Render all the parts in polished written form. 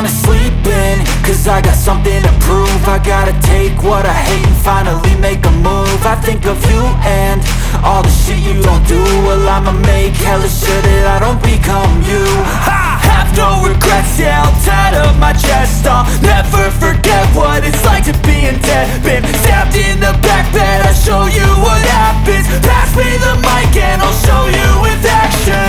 wanna sleep in, cause I got something to prove. I gotta take what I hate and finally make a move. I think of you and all the shit you don't do. Well, I'ma make hella sure that I don't become you. I have no regrets, yeah, I'll tie up my chest. I'll never forget what it's like to be in debt. Been stabbed in the back bed, I'll show you what happens. Pass me the mic and I'll show you with action.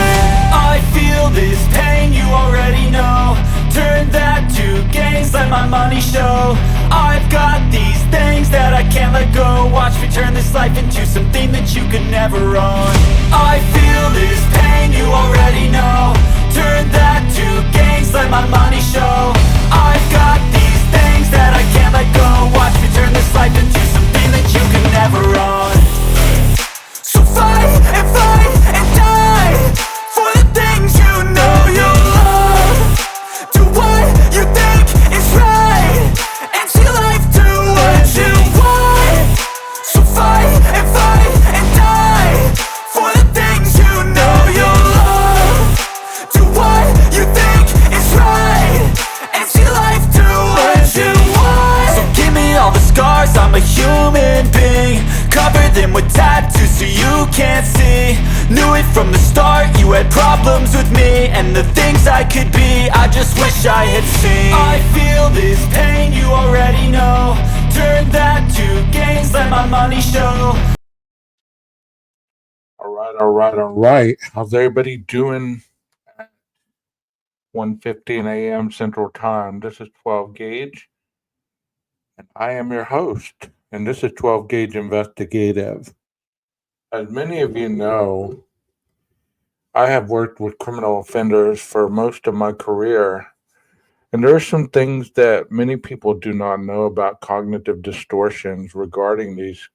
I feel this pain, you already know. Turn that to gains, let my money show. I've got these things that I can't let go. Watch me turn this life into something that you could never own. I feel this pain, you already know. Turn that to gains, let my money show. I've got these things that I can't let go. Watch me turn this life into something that you could never own. So fight and die for the things you know you love. Do what you think is right and see life do what you want. So fight and die for the things you know you love. Do what you think is right and see life do what you want. So give me all the scars, I'm a human being. Cover them with tattoos so you can't see. Knew it from the start, you had problems with me and the things I could be, I just wish I had seen. I feel this pain, you already know. Turn that to gains, let my money show. All right. How's everybody doing at 1:15 a.m. Central Time? This is 12 Gauge, and I am your host, and this is 12 Gauge Investigative. As many of you know, I have worked with criminal offenders for most of my career, and there are some things that many people do not know about cognitive distortions regarding these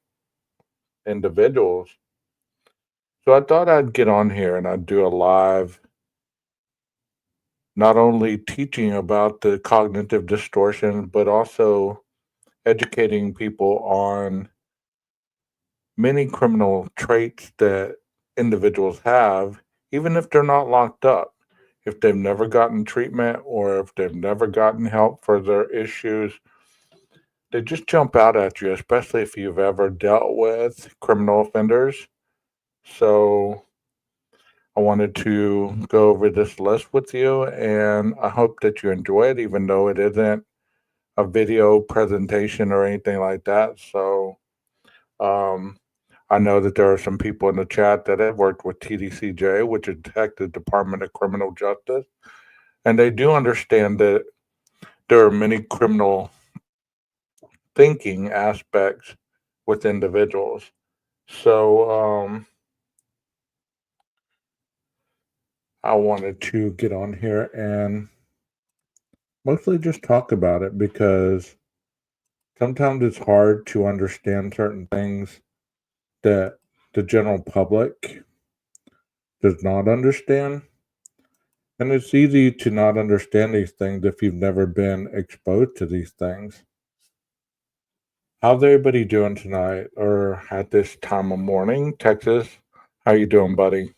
individuals. So I thought I'd get on here and I'd do a live, not only teaching about the cognitive distortions, but also educating people on many criminal traits that individuals have, even if they're not locked up. If they've never gotten treatment or if they've never gotten help for their issues, they just jump out at you, especially if you've ever dealt with criminal offenders. So I wanted to go over this list with you, and I hope that you enjoy it, even though it isn't a video presentation or anything like that. So um, I know that there are some people in the chat that have worked with TDCJ, which is Texas Department of Criminal Justice, and they do understand that there are many criminal thinking aspects with individuals. So I wanted to get on here and mostly just talk about it because sometimes it's hard to understand certain things that the general public does not understand. And it's easy to not understand these things if you've never been exposed to these things. How's everybody doing tonight or at this time of morning? Texas, how you doing, buddy?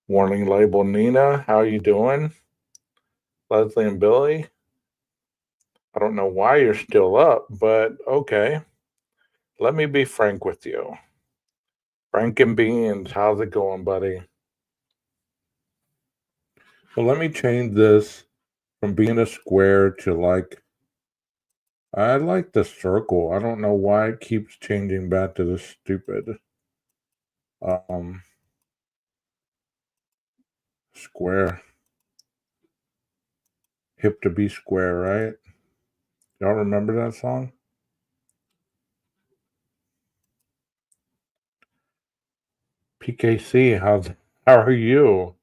Warning label Nina, how you doing? Leslie and Billy, I don't know why you're still up, but okay. Let me be frank with you. Frank and Beans, how's it going, buddy? Well, let me change this from being a square to I like the circle. I don't know why it keeps changing back to the stupid square. Hip to be square, right? Y'all remember that song? PKC, how are you?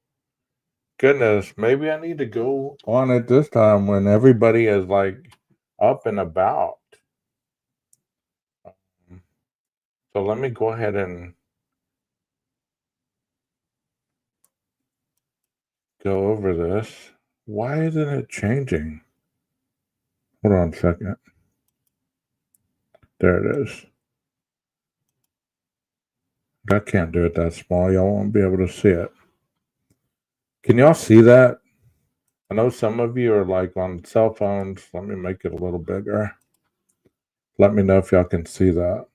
Goodness, maybe I need to go on at this time when everybody is up and about. So let me go ahead and go over this. Why isn't it changing? Hold on a second. There it is. I can't do it that small. Y'all won't be able to see it. Can y'all see that? I know some of you are like on cell phones. Let me make it a little bigger. Let me know if y'all can see that.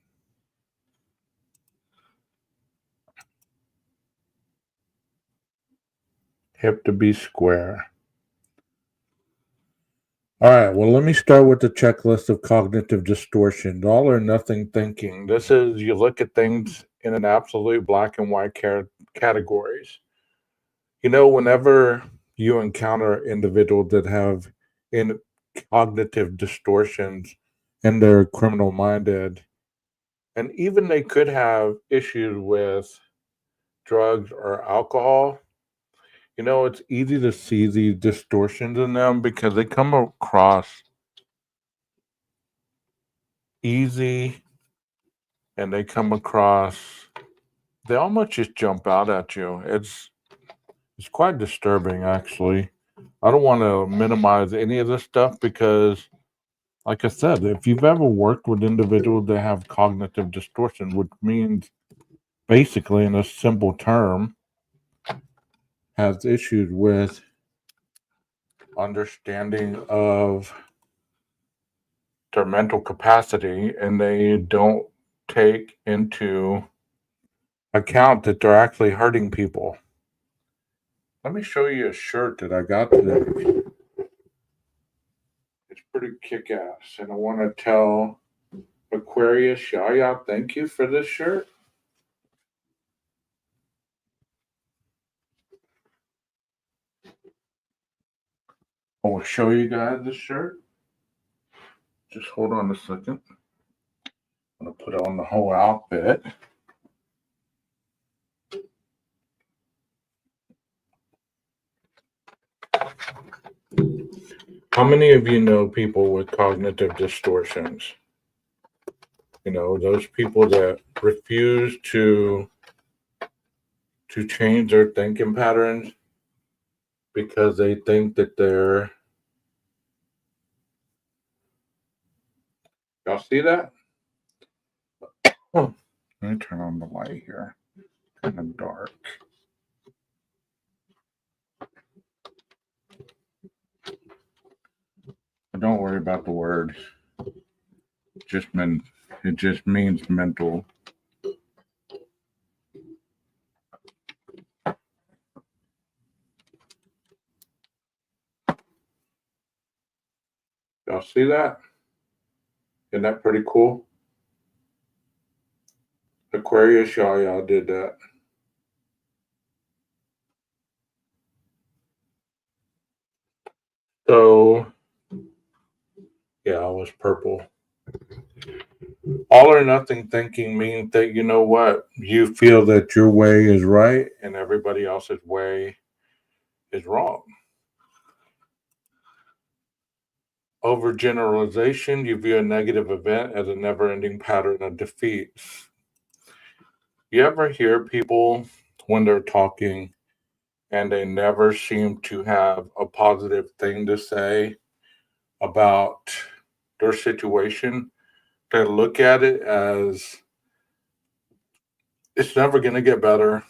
Hip to be square. All right, well, let me start with the checklist of cognitive distortions. All or nothing thinking. This is you look at things in an absolute black and white categories. Whenever you encounter individuals that have in cognitive distortions and they're criminal minded, and even they could have issues with drugs or alcohol, it's easy to see these distortions in them because they come across easy and they almost just jump out at you. It's quite disturbing actually. I don't want to minimize any of this stuff because like I said, if you've ever worked with individuals that have cognitive distortion, which means basically in a simple term has issues with understanding of their mental capacity and they don't take into account that they're actually hurting people. Let me show you a shirt that I got today. It's pretty kick ass. And I want to tell Aquarius Yaya thank you for this shirt. I will show you guys this shirt. Just hold on a second. I'm going to put on the whole outfit. How many of you know people with cognitive distortions? Those people that refuse to change their thinking patterns because they think that they're. Y'all see that? Oh, let me turn on the light here. Kind of dark. But don't worry about the word. It just means mental. Y'all see that? Isn't that pretty cool? Aquarius y'all did that. So yeah, I was purple. All or nothing thinking means that you feel that your way is right and everybody else's way is wrong. Overgeneralization, you view a negative event as a never ending pattern of defeats. You ever hear people when they're talking and they never seem to have a positive thing to say about their situation? They look at it as it's never going to get better.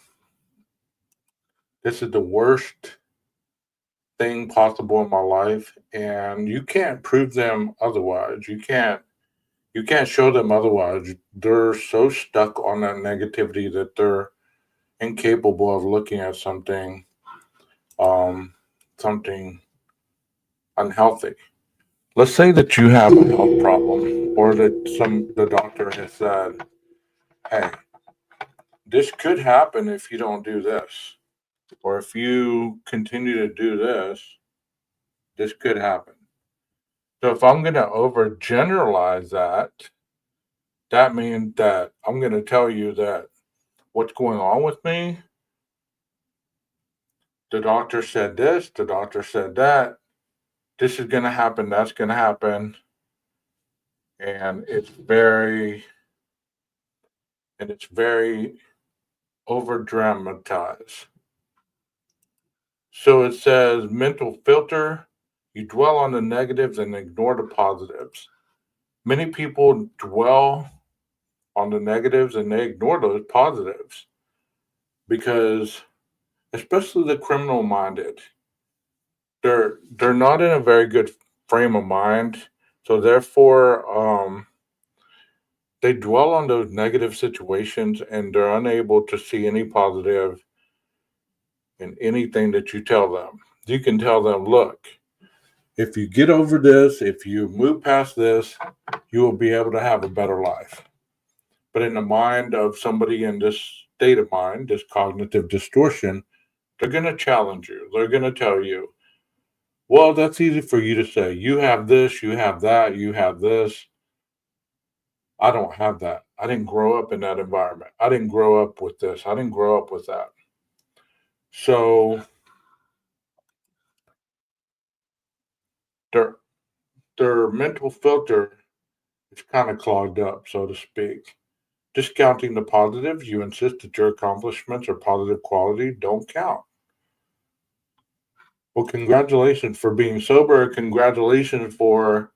This is the worst thing possible in my life, and you can't prove them otherwise. You can't show them otherwise. They're so stuck on that negativity that they're incapable of looking at um something unhealthy. Let's say that you have a health problem or that the doctor has said, hey, this could happen if you don't do this, or if you continue to do this could happen. So if I'm going to overgeneralize that means that I'm going to tell you that what's going on with me, the doctor said this, the doctor said that, this is going to happen, that's going to happen. And it's very over dramatized. So it says mental filter, you dwell on the negatives and ignore the positives. Many people dwell on the negatives and they ignore those positives because, especially the criminal minded, they're not in a very good frame of mind, so therefore they dwell on those negative situations and they're unable to see any positive in anything that you tell them. You can tell them, look, if you get over this, if you move past this, you will be able to have a better life. But in the mind of somebody in this state of mind, this cognitive distortion, they're going to challenge you. They're going to tell you, well, that's easy for you to say. You have this, you have that, you have this. I don't have that. I didn't grow up in that environment. I didn't grow up with this. I didn't grow up with that. So their their mental filter is kind of clogged up, so to speak. Discounting the positives, you insist that your accomplishments or positive quality don't count. Well, congratulations for being sober. Congratulations for,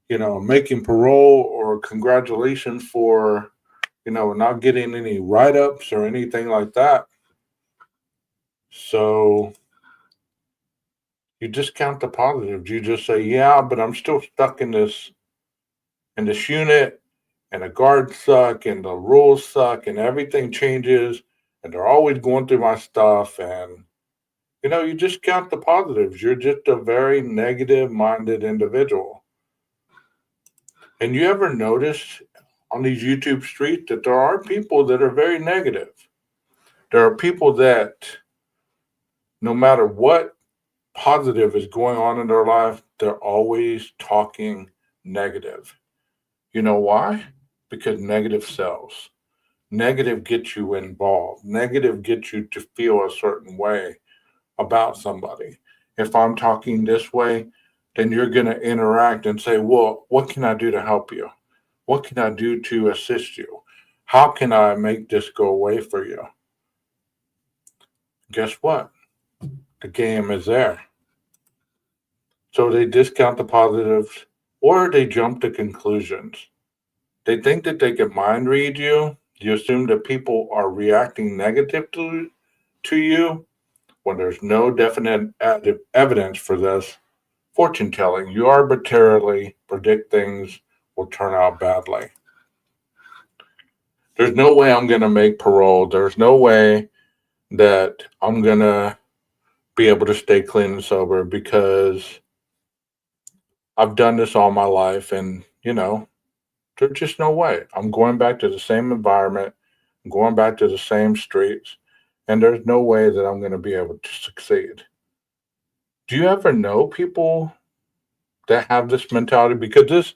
making parole, or congratulations for, not getting any write ups or anything like that. So you discount the positives. You just say, yeah, but I'm still stuck in this unit, and the guards suck and the rules suck and everything changes and they're always going through my stuff, and you just count the positives. You're just a very negative minded individual. And you ever notice on these YouTube streets that there are people that are very negative? There are people that no matter what positive is going on in their life, they're always talking negative. You know why? Because negative sells. Negative gets you involved. Negative gets you to feel a certain way about somebody. If I'm talking this way, then you're going to interact and say, well, what can I do to help you? What can I do to assist you? How can I make this go away for you? Guess what? The game is there. So they discount the positives or they jump to conclusions. They think that they can mind read you. You assume that people are reacting negatively to you when there's no definite evidence for this. Fortune telling, you arbitrarily predict things will turn out badly. There's no way I'm going to make parole. There's no way that I'm going to be able to stay clean and sober because I've done this all my life, and, there's just no way. I'm going back to the same environment, I'm going back to the same streets, and there's no way that I'm going to be able to succeed. Do you ever know people that have this mentality? Because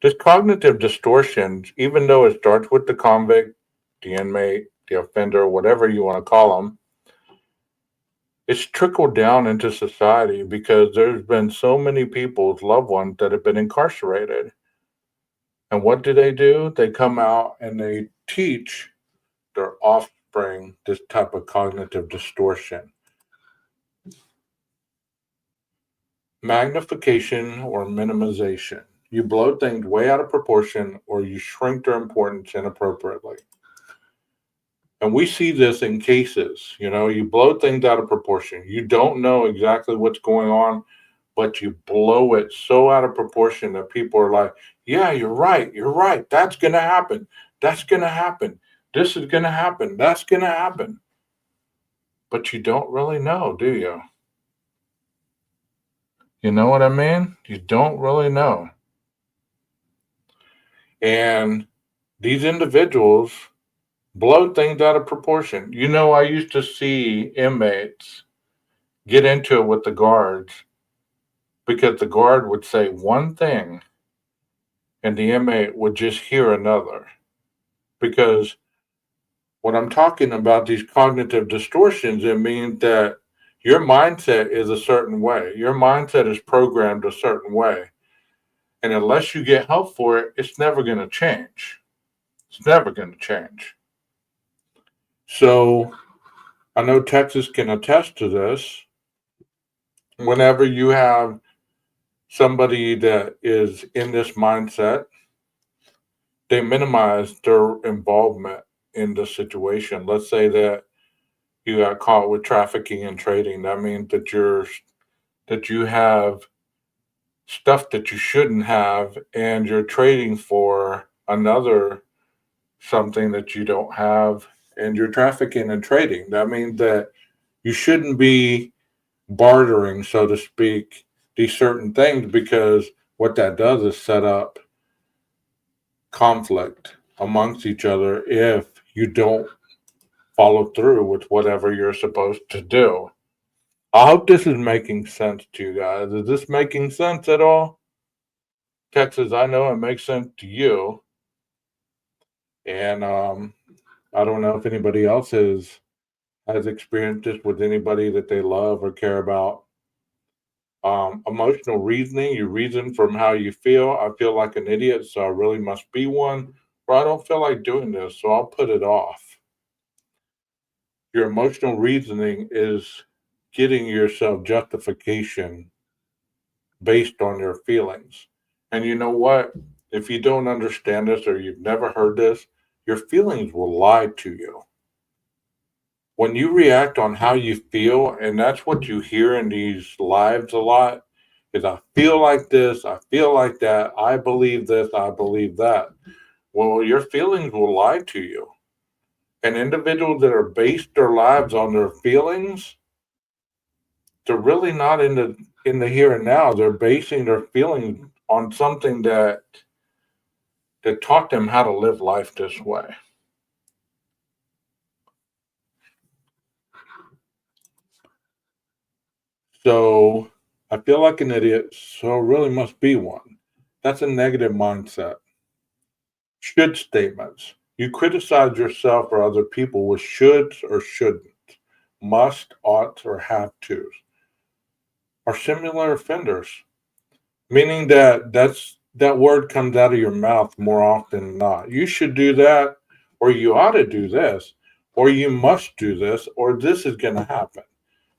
this cognitive distortion, even though it starts with the convict, the inmate, the offender, whatever you want to call them, it's trickled down into society because there's been so many people's loved ones that have been incarcerated. And what do? They come out and they teach their offspring this type of cognitive distortion. Magnification or minimization. You blow things way out of proportion or you shrink their importance inappropriately. And we see this in cases, you blow things out of proportion. You don't know exactly what's going on, but you blow it so out of proportion that people are like, yeah, you're right. You're right. That's going to happen. That's going to happen. This is going to happen. That's going to happen. But you don't really know, do you? You know what I mean? You don't really know. And these individuals blow things out of proportion. I used to see inmates get into it with the guards because the guard would say one thing and the inmate would just hear another. Because when I'm talking about these cognitive distortions, it means that your mindset is a certain way. Your mindset is programmed a certain way. And unless you get help for it, it's never going to change. It's never going to change. So I know Texas can attest to this. Whenever you have somebody that is in this mindset, they minimize their involvement in the situation. Let's say that you got caught with trafficking and trading. That means that you're that you have stuff that you shouldn't have and you're trading for another something that you don't have and you're trafficking and trading. That means that you shouldn't be bartering, so to speak, these certain things because what that does is set up conflict amongst each other if you don't follow through with whatever you're supposed to do. I hope this is making sense to you guys. Is this making sense at all? Texas, I know it makes sense to you. And I don't know if anybody else has experienced this with anybody that they love or care about. Emotional reasoning, you reason from how you feel. I feel like an idiot, so I really must be one. Or I don't feel like doing this, so I'll put it off. Your emotional reasoning is getting yourself justification based on your feelings. And you know what? If you don't understand this or you've never heard this, your feelings will lie to you. When you react on how you feel, and that's what you hear in these lives a lot, is I feel like this, I feel like that, I believe this, I believe that. Well, your feelings will lie to you. And individuals that are based their lives on their feelings, they're really not in the here and now. They're basing their feelings on something that taught them how to live life this way. So I feel like an idiot, so I really must be one. That's a negative mindset. Should statements. You criticize yourself or other people with shoulds or shouldn't, must, ought, or have tos, are similar offenders, meaning that word comes out of your mouth more often than not. You should do that, or you ought to do this, or you must do this, or this is going to happen.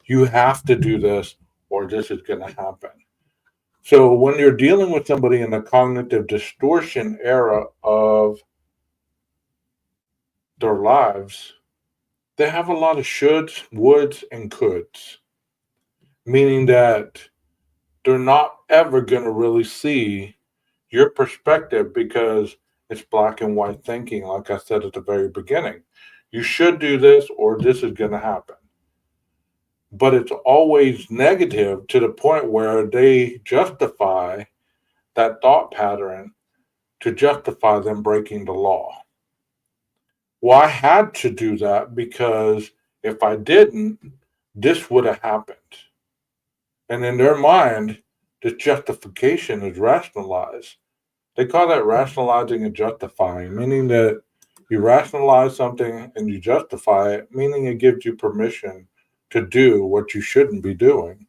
You have to do this, or this is going to happen. So when you're dealing with somebody in the cognitive distortion era of their lives, they have a lot of shoulds, woulds, and coulds, meaning that they're not ever going to really see your perspective because it's black and white thinking, like I said at the very beginning. You should do this, or this is going to happen. But it's always negative to the point where they justify that thought pattern to justify them breaking the law. Well, I had to do that because if I didn't, this would have happened. And in their mind, this justification is rationalized. They call that rationalizing and justifying, meaning that you rationalize something and you justify it, meaning it gives you permission to do what you shouldn't be doing.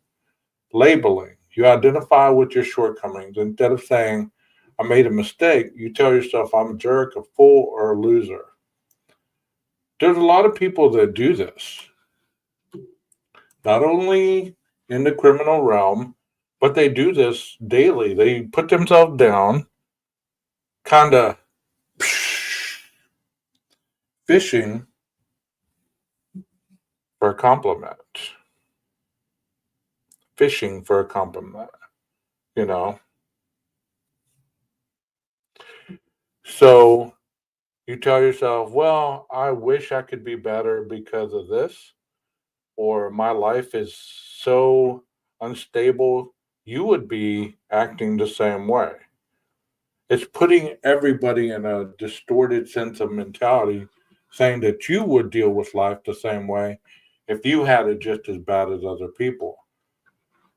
Labeling, you identify with your shortcomings. Instead of saying, I made a mistake, you tell yourself, I'm a jerk, a fool, or a loser. There's a lot of people that do this, not only in the criminal realm, but they do this daily. They put themselves down, kind of fishing for a compliment, fishing for a compliment, you know. So you tell yourself, well, I wish I could be better because of this, or my life is so unstable. You would be acting the same way. It's putting everybody in a distorted sense of mentality, saying that you would deal with life the same way if you had it just as bad as other people.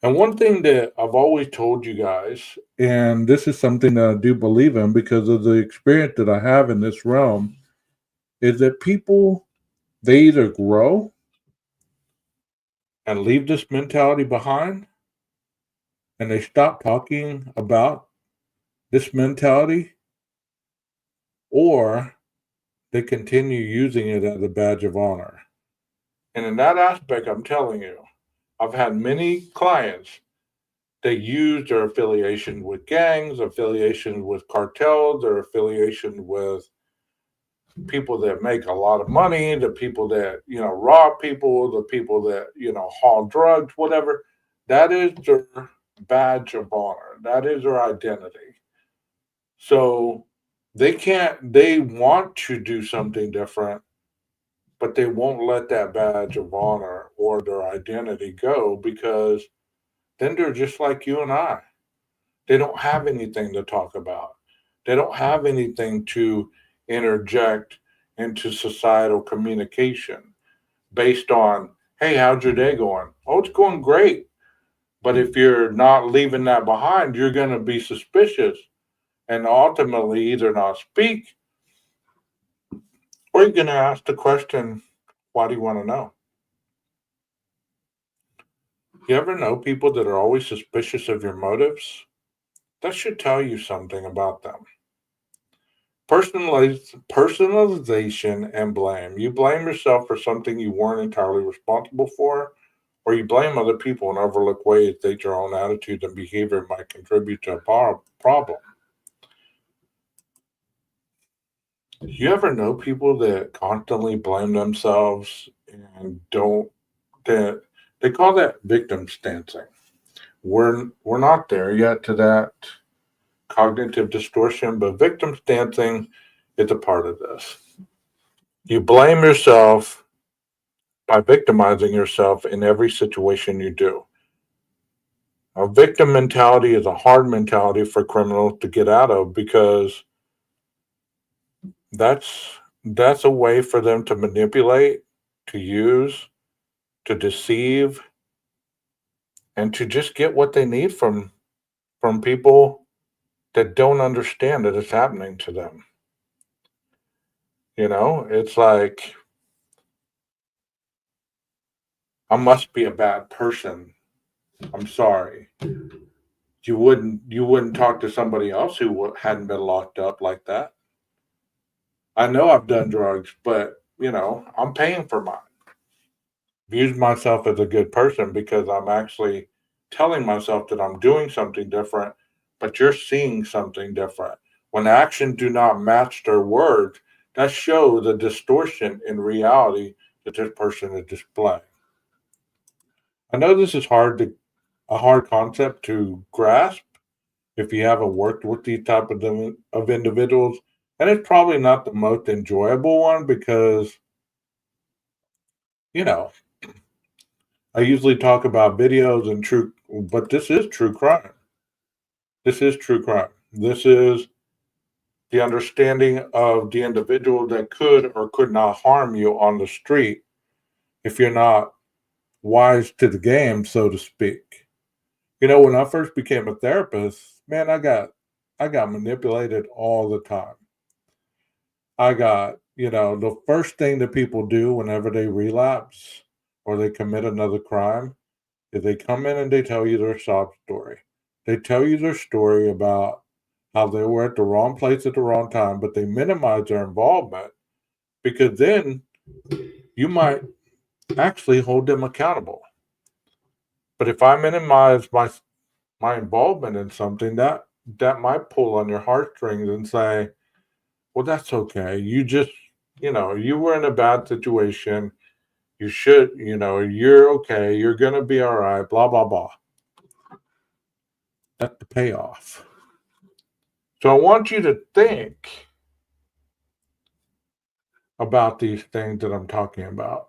And one thing that I've always told you guys, and this is something that I do believe in because of the experience that I have in this realm, is that people, they either grow and leave this mentality behind and they stop talking about this mentality, or they continue using it as a badge of honor. And in that aspect, I'm telling you, I've had many clients that use their affiliation with gangs, affiliation with cartels, their affiliation with people that make a lot of money, the people that, rob people, the people that, haul drugs, whatever. That is their badge of honor. That is their identity. So they want to do something different, but they won't let that badge of honor or their identity go because then they're just like you and I. They don't have anything to talk about. They don't have anything to interject into societal communication based on, hey, how's your day going? Oh, it's going great. But if you're not leaving that behind, you're going to be suspicious and ultimately either not speak or you're going to ask the question, why do you want to know? You ever know people that are always suspicious of your motives? That should tell you something about them. Personalization and blame. You blame yourself for something you weren't entirely responsible for, or you blame other people and overlook ways that your own attitude and behavior might contribute to a problem. You ever know people that constantly blame themselves and don't that they call that victim stancing. We're not there yet to that cognitive distortion, but victim stancing is a part of this. You blame yourself by victimizing yourself in every situation you do. A victim mentality is a hard mentality for criminals to get out of because that's a way for them to manipulate, to use, to deceive, and to just get what they need from people that don't understand that it's happening to them. It's like I must be a bad person. I'm sorry. You wouldn't talk to somebody else who hadn't been locked up like that. I know I've done drugs, but I'm paying for mine. Views myself as a good person because I'm actually telling myself that I'm doing something different, but you're seeing something different. When actions do not match their words, that shows a distortion in reality that this person is displaying. I know this is a hard concept to grasp if you haven't worked with these type of individuals, and it's probably not the most enjoyable one because you know I usually talk about videos and true, but this is true crime. This is true crime. This is the understanding of the individual that could or could not harm you on the street if you're not wise to the game, so to speak. When I first became a therapist, man, I got manipulated all the time. I got, the first thing that people do whenever they relapse or they commit another crime is they come in and they tell you their sob story. They tell you their story about how they were at the wrong place at the wrong time, but they minimize their involvement because then you might actually hold them accountable. But if I minimize my involvement in something, that might pull on your heartstrings and say, well, that's okay. You were in a bad situation. You're okay. You're going to be all right, blah, blah, blah. That's the payoff. So I want you to think about these things that I'm talking about.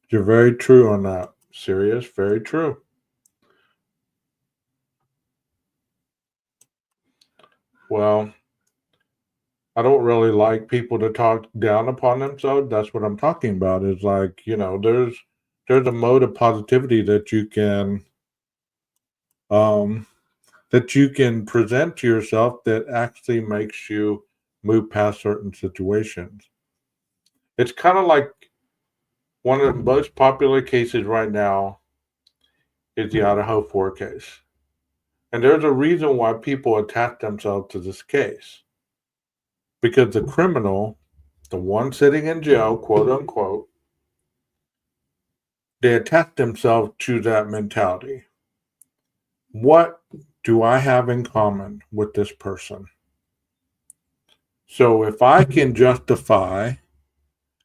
You're very true on that. Serious, very true. Well, I don't really like people to talk down upon themselves. That's what I'm talking about. Is like, there's a mode of positivity um that you can present to yourself that actually makes you move past certain situations. It's kind of like one of the most popular cases right now is the Idaho 4 case. And there's a reason why people attach themselves to this case. Because the criminal, the one sitting in jail, quote unquote, they attach themselves to that mentality. What do I have in common with this person? So if I can justify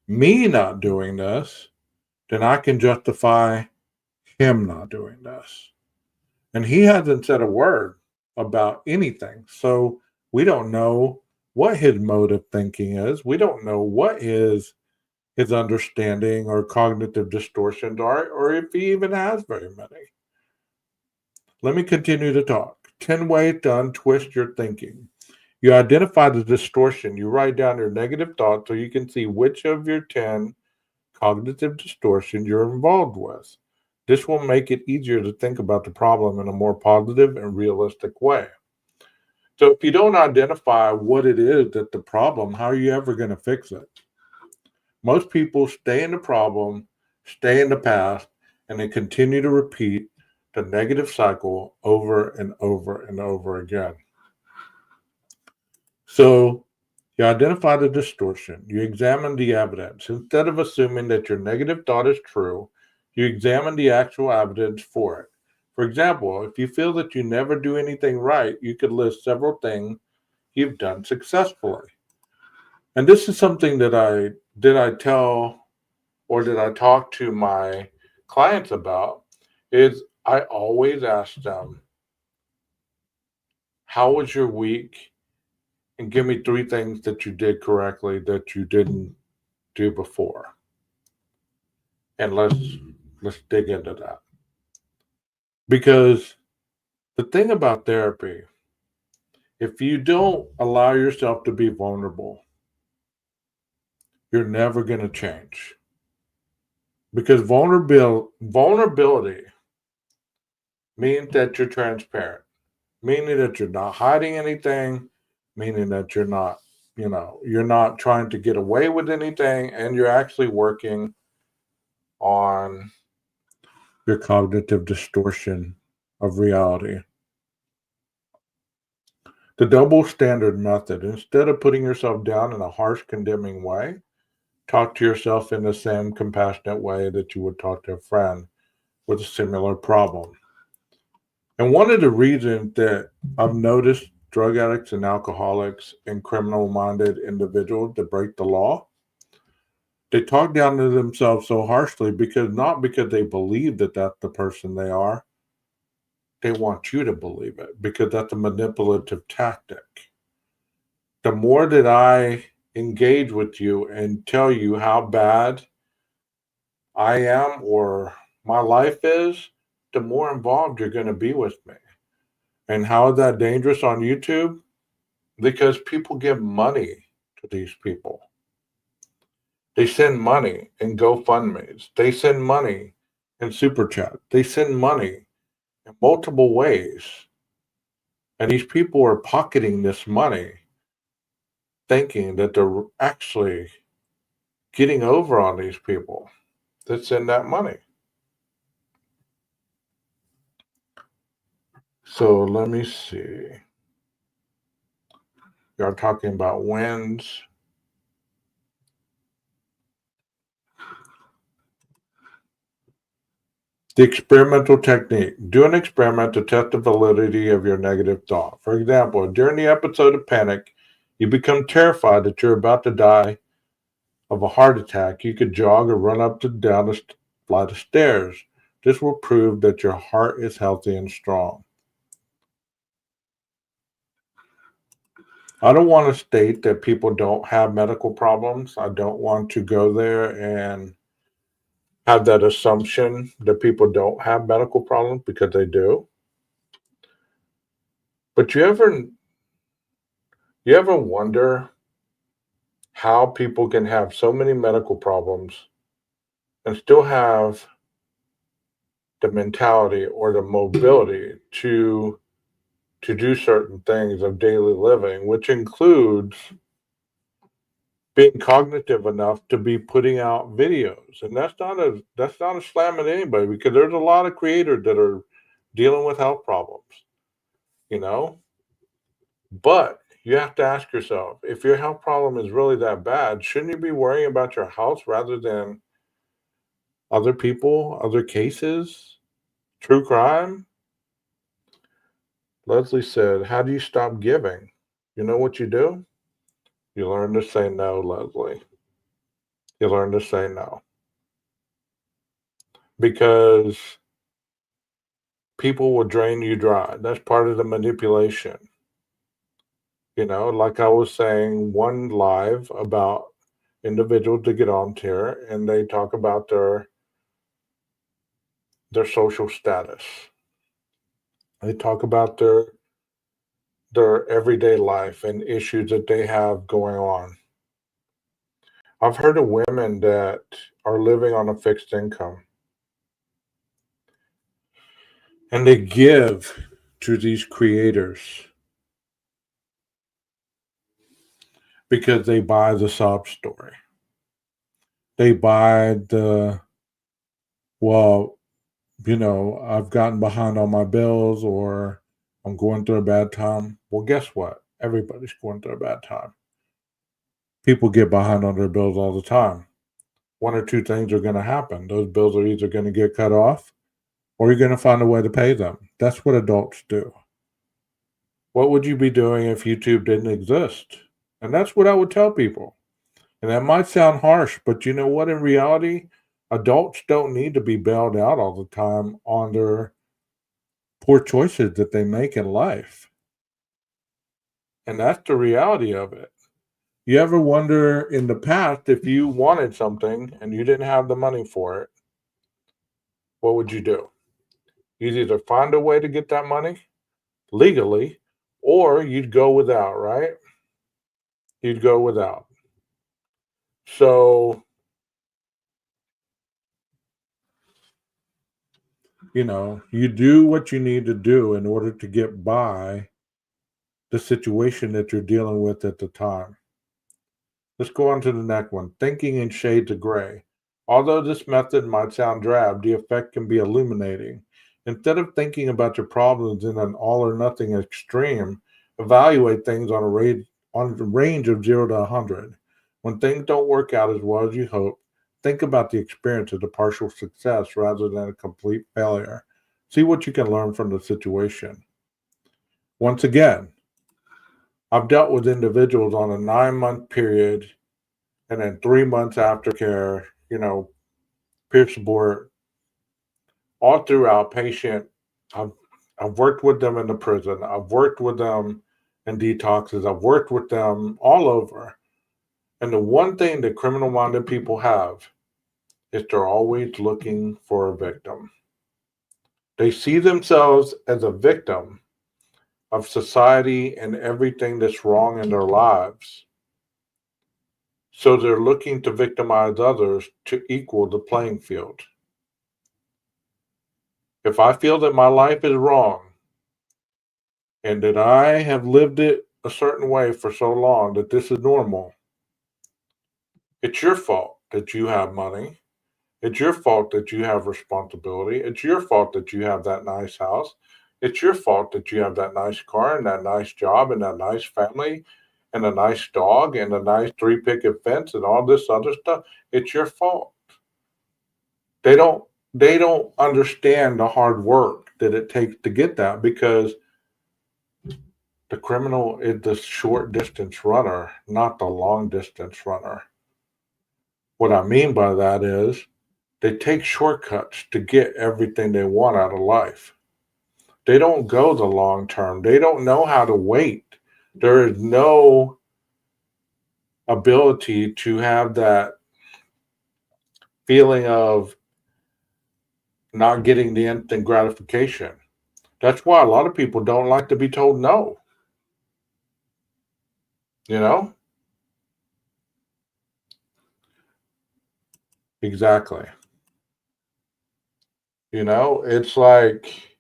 me not doing this, then I can justify him not doing this. And he hasn't said a word about anything. So we don't know what his mode of thinking is. We don't know what his understanding or cognitive distortions are, or if he even has very many. Let me continue to talk. 10 ways to untwist your thinking. You identify the distortion. You write down your negative thoughts so you can see which of your 10 cognitive distortions you're involved with. This will make it easier to think about the problem in a more positive and realistic way. So, if you don't identify what it is that's the problem, how are you ever going to fix it? Most people stay in the problem, stay in the past, and they continue to repeat the negative cycle over and over and over again. So, you identify the distortion, you examine the evidence. Instead of assuming that your negative thought is true, you examine the actual evidence for it. For example, if you feel that you never do anything right, you could list several things you've done successfully. And this is something that I tell or did I talk to my clients about is I always ask them, how was your week? And give me three things that you did correctly that you didn't do before. And let's dig into that. Because the thing about therapy, if you don't allow yourself to be vulnerable, you're never going to change. Because vulnerability means that you're transparent, meaning that you're not hiding anything, meaning that you're not trying to get away with anything, and you're actually working on your cognitive distortion of reality. The double standard method. Instead of putting yourself down in a harsh, condemning way, talk to yourself in the same compassionate way that you would talk to a friend with a similar problem. And one of the reasons that I've noticed drug addicts and alcoholics and criminal minded individuals that break the law, they talk down to themselves so harshly because not because they believe that that's the person they are, they want you to believe it because that's a manipulative tactic. The more that I engage with you and tell you how bad I am or my life is, the more involved you're going to be with me. And how is that dangerous on YouTube? Because people give money to these people. They send money in GoFundMe's. They send money in Super Chat. They send money in multiple ways. And these people are pocketing this money thinking that they're actually getting over on these people that send that money. So let me see. Y'all talking about wins. The experimental technique. Do an experiment to test the validity of your negative thought. For example, during the episode of panic, you become terrified that you're about to die of a heart attack. You could jog or run up and down a flight of stairs. This will prove that your heart is healthy and strong. I don't want to state that people don't have medical problems. I don't want to go there and have that assumption that people don't have medical problems because they do. But you ever wonder how people can have so many medical problems and still have the mentality or the mobility to do certain things of daily living, which includes being cognitive enough to be putting out videos. And that's not a slam at anybody because there's a lot of creators that are dealing with health problems, you know? But you have to ask yourself, if your health problem is really that bad, shouldn't you be worrying about your health rather than other people, other cases, true crime? Leslie said, how do you stop giving? You know what you do? You learn to say no, Leslie. You learn to say no. because people will drain you dry. That's part of the manipulation. Like I was saying, one live about individuals to get on here and they talk about their social status. They talk about their everyday life and issues that they have going on. I've heard of women that are living on a fixed income and they give to these creators because they buy the sob story. They buy well, I've gotten behind on my bills or I'm going through a bad time. Well, guess what? Everybody's going through a bad time. People get behind on their bills all the time. One or two things are going to happen. Those bills are either going to get cut off or you're going to find a way to pay them. That's what adults do. What would you be doing if YouTube didn't exist? And that's what I would tell people. And that might sound harsh, but you know what? In reality, adults don't need to be bailed out all the time on their poor choices that they make in life. And that's the reality of it. You ever wonder in the past if you wanted something and you didn't have the money for it, what would you do? You'd either find a way to get that money legally or you'd go without, right? You'd go without. So, you do what you need to do in order to get by the situation that you're dealing with at the time. Let's go on to the next one. Thinking in shades of gray. Although this method might sound drab, the effect can be illuminating. Instead of thinking about your problems in an all or nothing extreme, evaluate things on a range of 0 to 100. When things don't work out as well as you hope, think about the experience as a partial success rather than a complete failure. See what you can learn from the situation. Once again, I've dealt with individuals on a 9-month period and then 3 months aftercare, peer support, all through outpatient. I've, I've worked with them in the prison. I've worked with them in detoxes. I've worked with them all over. And the one thing that criminal minded people have is they're always looking for a victim. They see themselves as a victim of society and everything that's wrong in their lives. So they're looking to victimize others to equal the playing field. If I feel that my life is wrong and that I have lived it a certain way for so long that this is normal, it's your fault that you have money. It's your fault that you have responsibility. It's your fault that you have that nice house. It's your fault that you have that nice car and that nice job and that nice family and a nice dog and a nice 3 picket fence and all this other stuff. It's your fault. They don't understand the hard work that it takes to get that because the criminal is the short distance runner, not the long distance runner. What I mean by that is they take shortcuts to get everything they want out of life. They don't go the long term. They don't know how to wait. There is no ability to have that feeling of not getting the instant gratification. That's why a lot of people don't like to be told no. You know? Exactly. It's like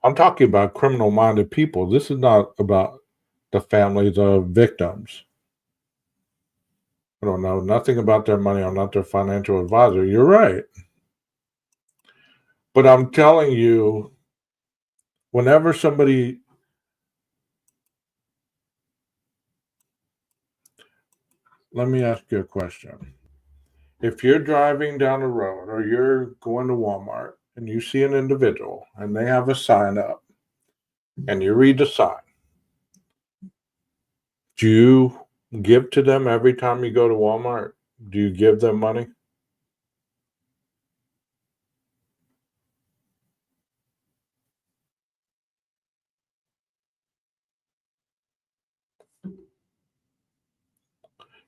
I'm talking about criminal minded people. This is not about the families of victims. I don't know nothing about their money. I'm not their financial advisor. You're right. But I'm telling you, whenever somebody, let me ask you a question. If you're driving down the road or you're going to Walmart and you see an individual and they have a sign up and you read the sign, do you give to them every time you go to Walmart? Do you give them money?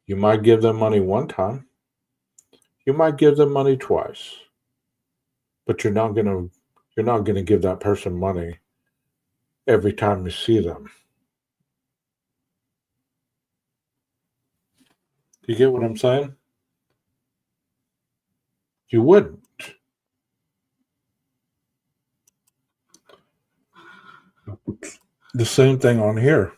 You might give them money one time, you might give them money twice, but you're not gonna give that person money every time you see them. You get what I'm saying? You wouldn't. The same thing on here.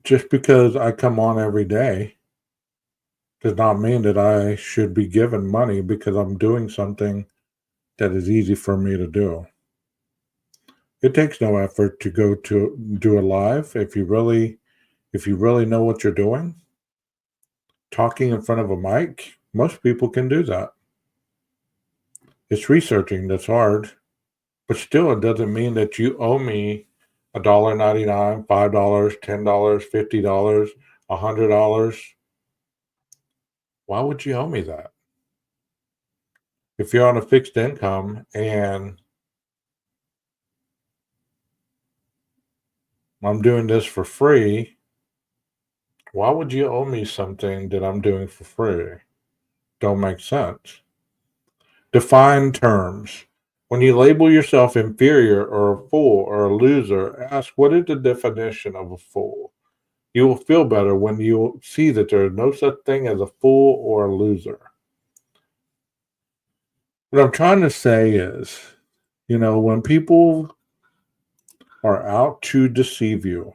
Just because I come on every day does not mean that I should be given money because I'm doing something that is easy for me to do. It takes no effort to go to do a live if you really know what you're doing. Talking in front of a mic, most people can do that. It's researching that's hard, but still, it doesn't mean that you owe me $1.99, $5, $10, $50, $100. Why would you owe me that? If you're on a fixed income and I'm doing this for free, why would you owe me something that I'm doing for free? Don't make sense. Define terms. When you label yourself inferior or a fool or a loser, ask what is the definition of a fool? You will feel better when you see that there is no such thing as a fool or a loser. What I'm trying to say is, when people are out to deceive you,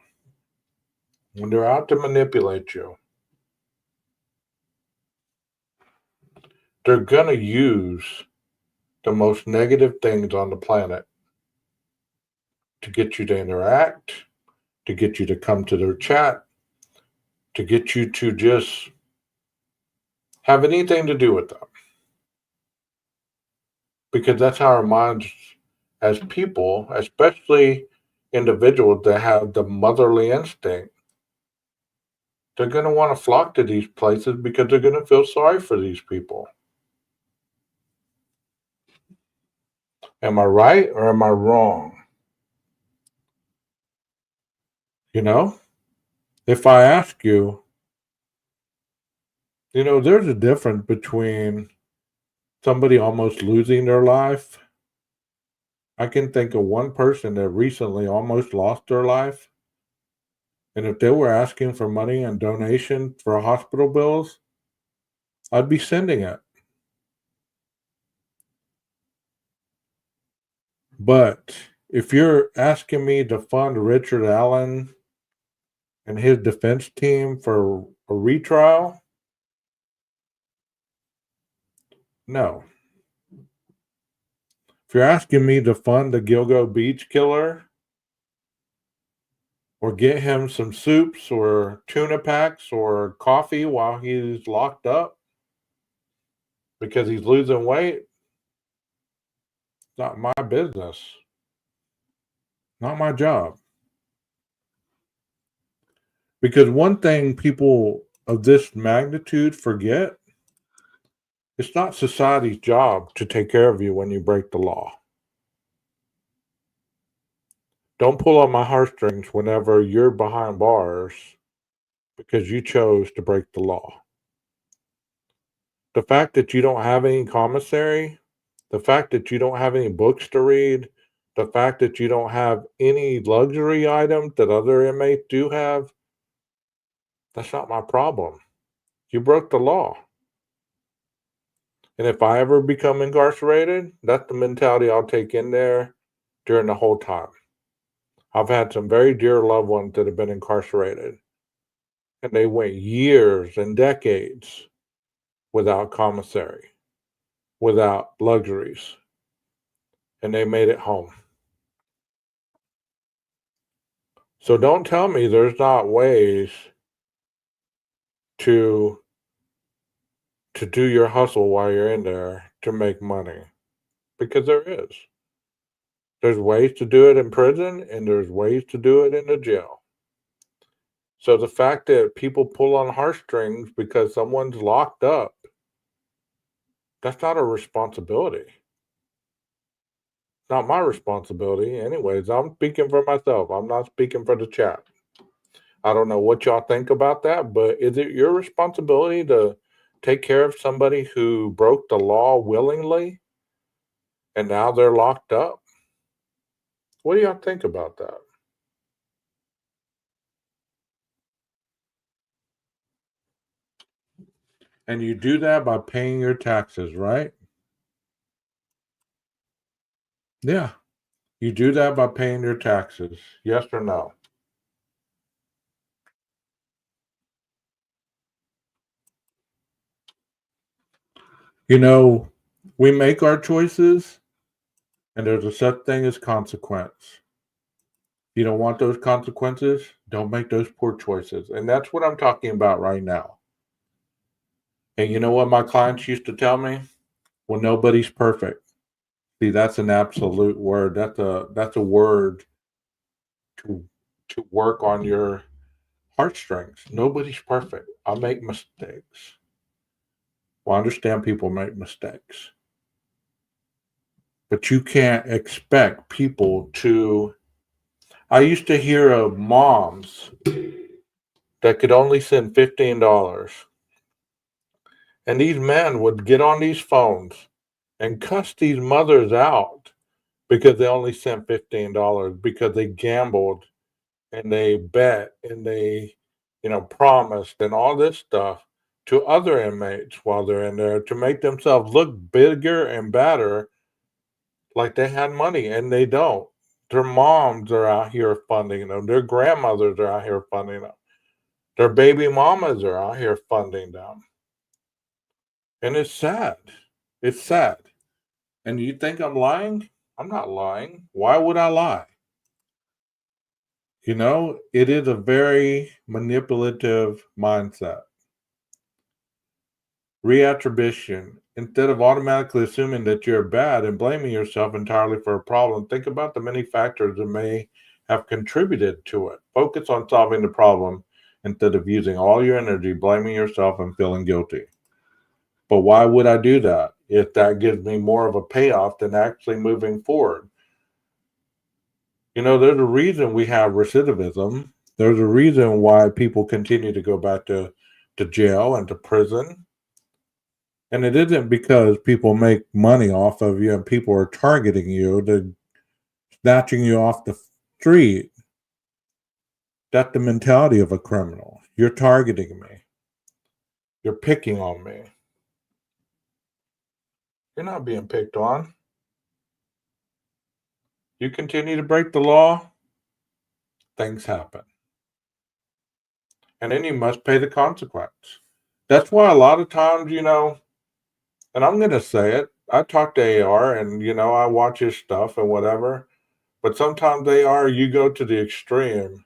when they're out to manipulate you, they're going to use the most negative things on the planet to get you to interact, to get you to come to their chat, to get you to just have anything to do with them. Because that's how our minds, as people, especially individuals that have the motherly instinct, they're going to want to flock to these places because they're going to feel sorry for these people. Am I right or am I wrong? If I ask you, there's a difference between somebody almost losing their life. I can think of one person that recently almost lost their life. And if they were asking for money and donation for hospital bills, I'd be sending it. But if you're asking me to fund Richard Allen and his defense team for a retrial, no. If you're asking me to fund the Gilgo Beach killer or get him some soups or tuna packs or coffee while he's locked up because he's losing weight, it's not my business. Not my job. Because one thing people of this magnitude forget, it's not society's job to take care of you when you break the law. Don't pull on my heartstrings whenever you're behind bars because you chose to break the law. The fact that you don't have any commissary, the fact that you don't have any books to read, the fact that you don't have any luxury items that other inmates do have, that's not my problem. You broke the law. And if I ever become incarcerated, that's the mentality I'll take in there during the whole time. I've had some very dear loved ones that have been incarcerated, and they went years and decades without commissary, without luxuries, and they made it home. So don't tell me there's not ways to do your hustle while you're in there to make money, because there is. There's ways to do it in prison, and there's ways to do it in the jail. So the fact that people pull on heartstrings because someone's locked up, that's not a responsibility. It's not my responsibility. Anyways, I'm speaking for myself. I'm not speaking for the chat. I don't know what y'all think about that, but is it your responsibility to take care of somebody who broke the law willingly and now they're locked up? What do y'all think about that? And you do that by paying your taxes, right? Yeah. You do that by paying your taxes. Yes or no? You know, we make our choices and there's a such thing as consequence. You don't want those consequences, don't make those poor choices. And that's what I'm talking about right now. And you know what my clients used to tell me? Well, nobody's perfect. See, that's an absolute word. That's a word to work on your heartstrings. Nobody's perfect. I make mistakes. Well, I understand people make mistakes. But you can't expect people to. I used to hear of moms that could only send $15. And these men would get on these phones and cuss these mothers out because they only sent $15 because they gambled and they bet and they, promised and all this stuff to other inmates while they're in there to make themselves look bigger and better like they had money and they don't. Their moms are out here funding them. Their grandmothers are out here funding them. Their baby mamas are out here funding them. And it's sad. It's sad. And you think I'm lying? I'm not lying. Why would I lie? It is a very manipulative mindset. Reattribution. Instead of automatically assuming that you're bad and blaming yourself entirely for a problem, think about the many factors that may have contributed to it. Focus on solving the problem instead of using all your energy blaming yourself and feeling guilty. But why would I do that if that gives me more of a payoff than actually moving forward? There's a reason we have recidivism. There's a reason why people continue to go back to jail and to prison. And it isn't because people make money off of you and people are targeting you, they're snatching you off the street. That's the mentality of a criminal. You're targeting me. You're picking on me. You're not being picked on. You continue to break the law, things happen. And then you must pay the consequence. That's why a lot of times, and I'm going to say it, I talk to AR and, I watch his stuff and whatever. But sometimes AR, you go to the extreme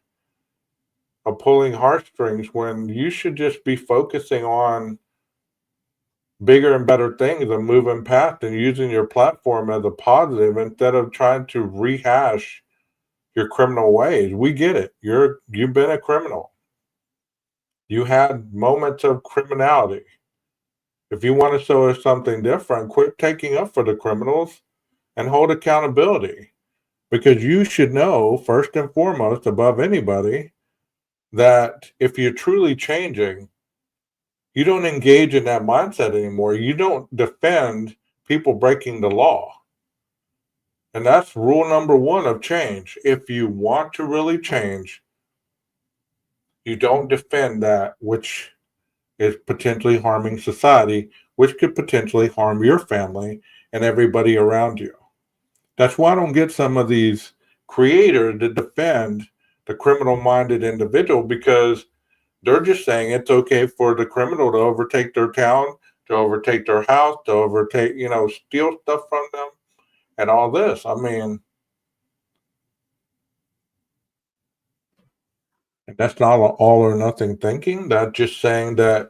of pulling heartstrings when you should just be focusing on bigger and better things and moving past and using your platform as a positive instead of trying to rehash your criminal ways. We get it. You've been a criminal. You had moments of criminality. If you want to show us something different, quit taking up for the criminals and hold accountability. Because you should know, first and foremost, above anybody, that if you're truly changing, you don't engage in that mindset anymore. You don't defend people breaking the law. And that's rule number one of change. If you want to really change, you don't defend that which is potentially harming society, which could potentially harm your family and everybody around you. That's why I don't get some of these creators to defend the criminal minded individual because they're just saying it's okay for the criminal to overtake their town, to overtake their house, to overtake, steal stuff from them and all this. I mean, that's not all or nothing thinking. That's just saying that,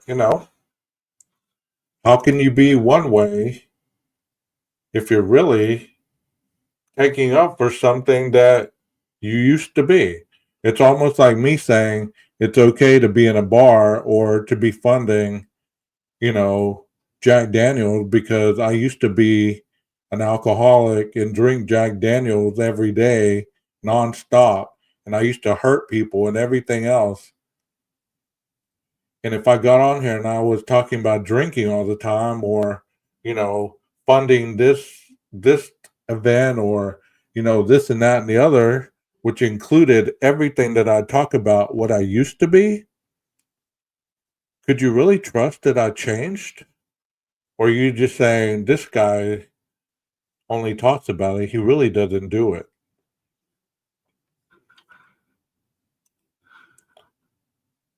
how can you be one way if you're really taking up for something that you used to be? It's almost like me saying it's okay to be in a bar or to be funding, you know, Jack Daniels because I used to be an alcoholic and drink Jack Daniels every day nonstop. And I used to hurt people and everything else. And if I got on here and I was talking about drinking all the time, or, you know, funding this event, or, this and that and the other, which included everything that I talk about what I used to be, could you really trust that I changed? Or are you just saying this guy only talks about it, he really doesn't do it?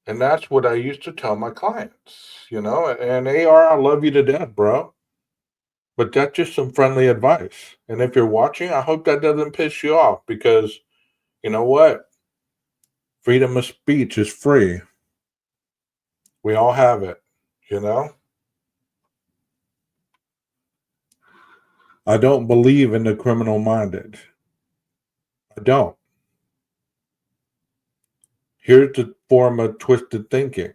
And that's what I used to tell my clients, and AR, I love you to death, bro. But that's just some friendly advice. And if you're watching, I hope that doesn't piss you off, because you know what? Freedom of speech is free. We all have it, you know? I don't believe in the criminal minded. I don't. Here's the form of twisted thinking,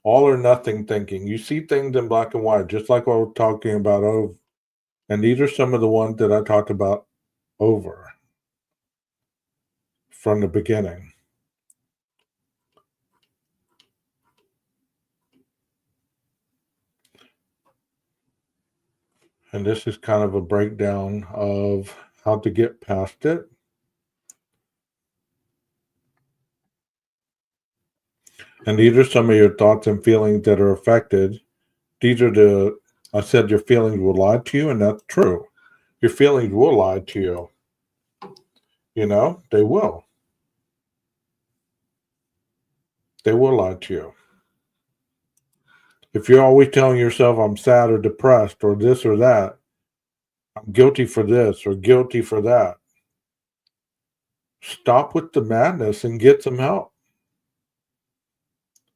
all or nothing thinking. You see things in black and white, just like what we're talking about over. And these are some of the ones that I talked about over from the beginning. And this is kind of a breakdown of how to get past it. And these are some of your thoughts and feelings that are affected. I said your feelings will lie to you, and that's true. Your feelings will lie to you. They will. They will lie to you. If you're always telling yourself, I'm sad or depressed or this or that, I'm guilty for this or guilty for that, stop with the madness and get some help.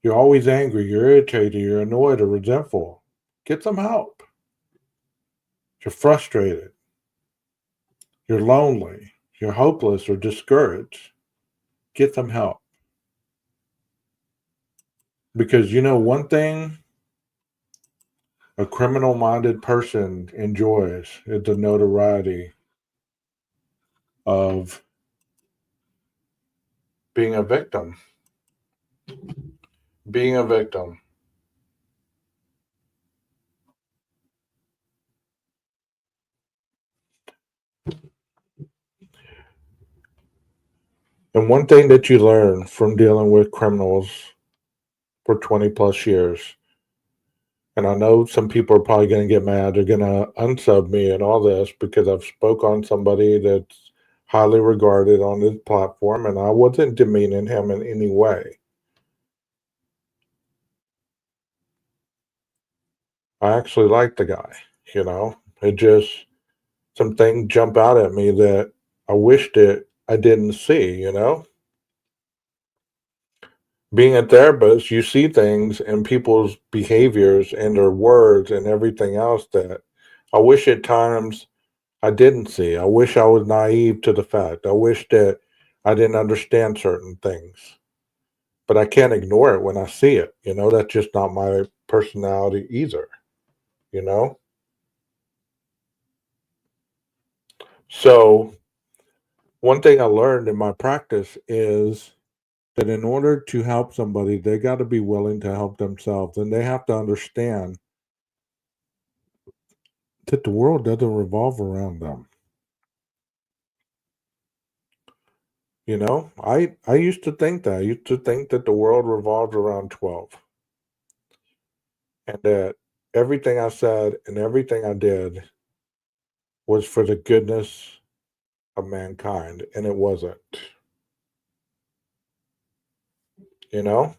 You're always angry, you're irritated, you're annoyed or resentful. Get some help. You're frustrated, you're lonely, you're hopeless or discouraged. Get some help. Because one thing a criminal minded person enjoys is the notoriety of being a victim. Being a victim. And one thing that you learn from dealing with criminals for 20 plus years, and I know some people are probably going to get mad, they're going to unsub me and all this because I've spoke on somebody that's highly regarded on this platform, and I wasn't demeaning him in any way. I actually like the guy, It just, some things jump out at me that I wish that I didn't see. Being a therapist, you see things in people's behaviors and their words and everything else that I wish at times I didn't see. I wish I was naive to the fact. I wish that I didn't understand certain things. But I can't ignore it when I see it. That's just not my personality either, you know? So, one thing I learned in my practice is that in order to help somebody, they got to be willing to help themselves, and they have to understand that the world doesn't revolve around them. I used to think that. I used to think that the world revolved around 12, and that everything I said and everything I did was for the goodness of mankind, and it wasn't. You know,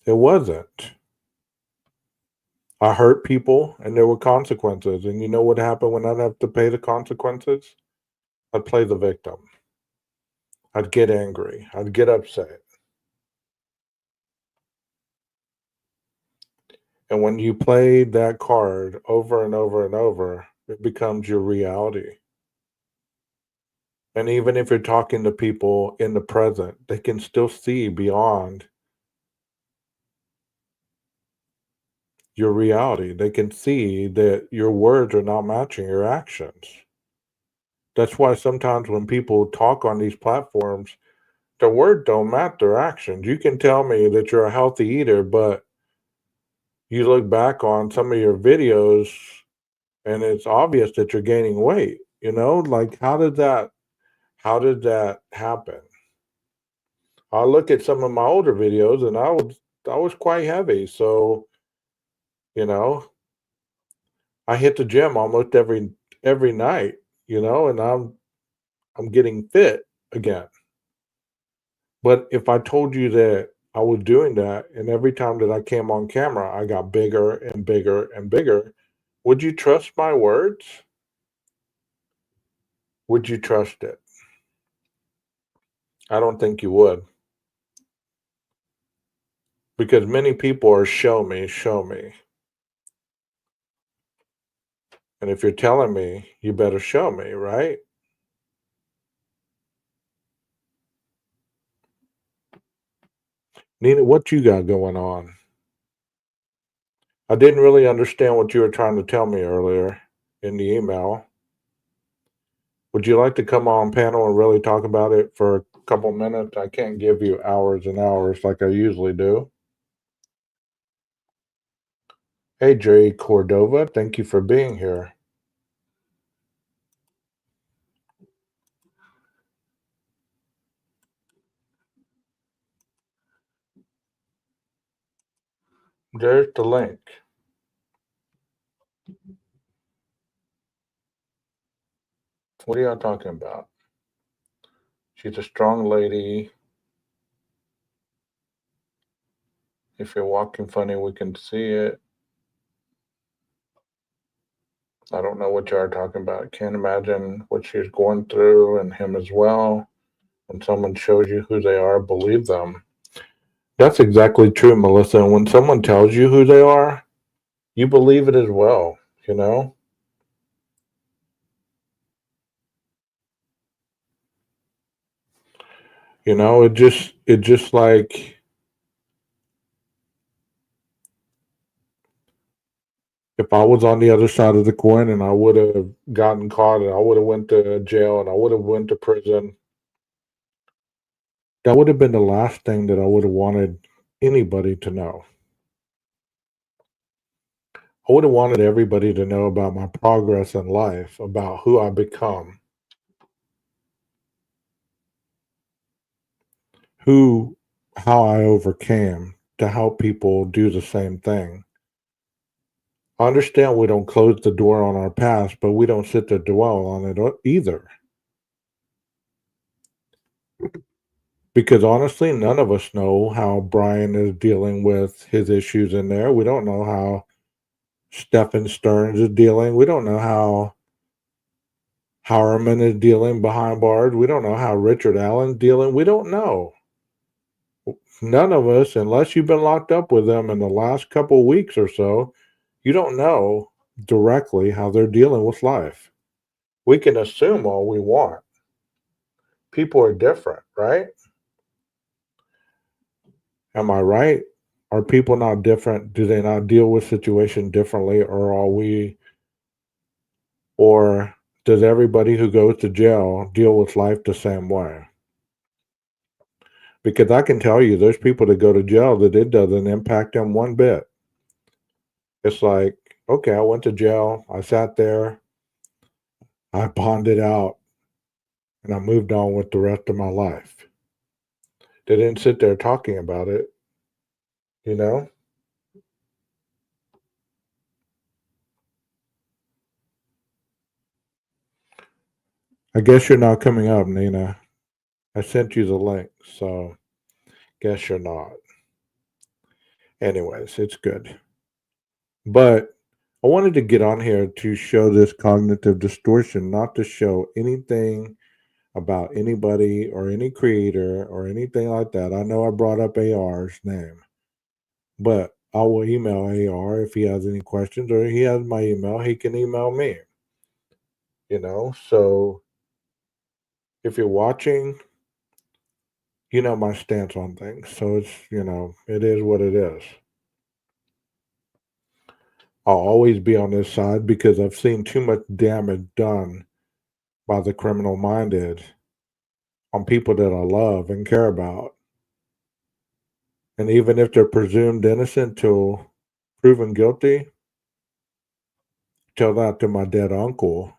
it wasn't. I hurt people, and there were consequences. And you know what happened when I'd have to pay the consequences? I'd play the victim. I'd get angry. I'd get upset. And when you play that card over and over and over, it becomes your reality. And even if you're talking to people in the present, they can still see beyond your reality. They can see that your words are not matching your actions. That's why sometimes when people talk on these platforms, their words don't match their actions. You can tell me that you're a healthy eater, but you look back on some of your videos and it's obvious that you're gaining weight, like how did that happen? I look at some of my older videos and I was quite heavy. So, you know, I hit the gym almost every night, and I'm getting fit again. But if I told you that I was doing that and every time that I came on camera I got bigger and bigger and bigger, would you trust my words? Would you trust it? I don't think you would, because many people are show me. And if you're telling me, you better show me, right? Nina, what you got going on? I didn't really understand what you were trying to tell me earlier in the email. Would you like to come on panel and really talk about it for a couple minutes? I can't give you hours and hours like I usually do. Hey, Jay Cordova, thank you for being here. There's the link. What are y'all talking about? She's a strong lady. If you're walking funny, we can see it. I don't know what you are talking about. Can't imagine what she's going through, and him as well. When someone shows you who they are, believe them. That's exactly true, Melissa. And when someone tells you who they are, you believe it as well, you know? It just like, if I was on the other side of the coin and I would have gotten caught and I would have went to jail and I would have went to prison, that would have been the last thing that I would have wanted anybody to know. I would have wanted everybody to know about my progress in life, about who I become, who how I overcame to help people do the same thing. I understand we don't close the door on our past, but we don't sit to dwell on it either. Because honestly, none of us know how Brian is dealing with his issues in there. We don't know how Stephen Stearns is dealing. We don't know how Harriman is dealing behind bars. We don't know how Richard Allen's dealing. We don't know. None of us, unless you've been locked up with them in the last couple of weeks or so, you don't know directly how they're dealing with life. We can assume all we want. People are different, right? Am I right? Are people not different? Do they not deal with situation differently, or does everybody who goes to jail deal with life the same way? Because I can tell you, there's people that go to jail that it doesn't impact them one bit. It's like, okay, I went to jail, I sat there, I bonded out, and I moved on with the rest of my life. They didn't sit there talking about it, you know? I guess you're not coming up, Nina. I sent you the link, so guess you're not. Anyways, it's good. But I wanted to get on here to show this cognitive distortion, not to show anything about anybody or any creator or anything like that. I know I brought up AR's name, but I will email AR if he has any questions, or he has my email, he can email me, So if you're watching, you know my stance on things. So it is what it is. I'll always be on this side because I've seen too much damage done by the criminal minded on people that I love and care about. And even if they're presumed innocent till proven guilty, tell that to my dead uncle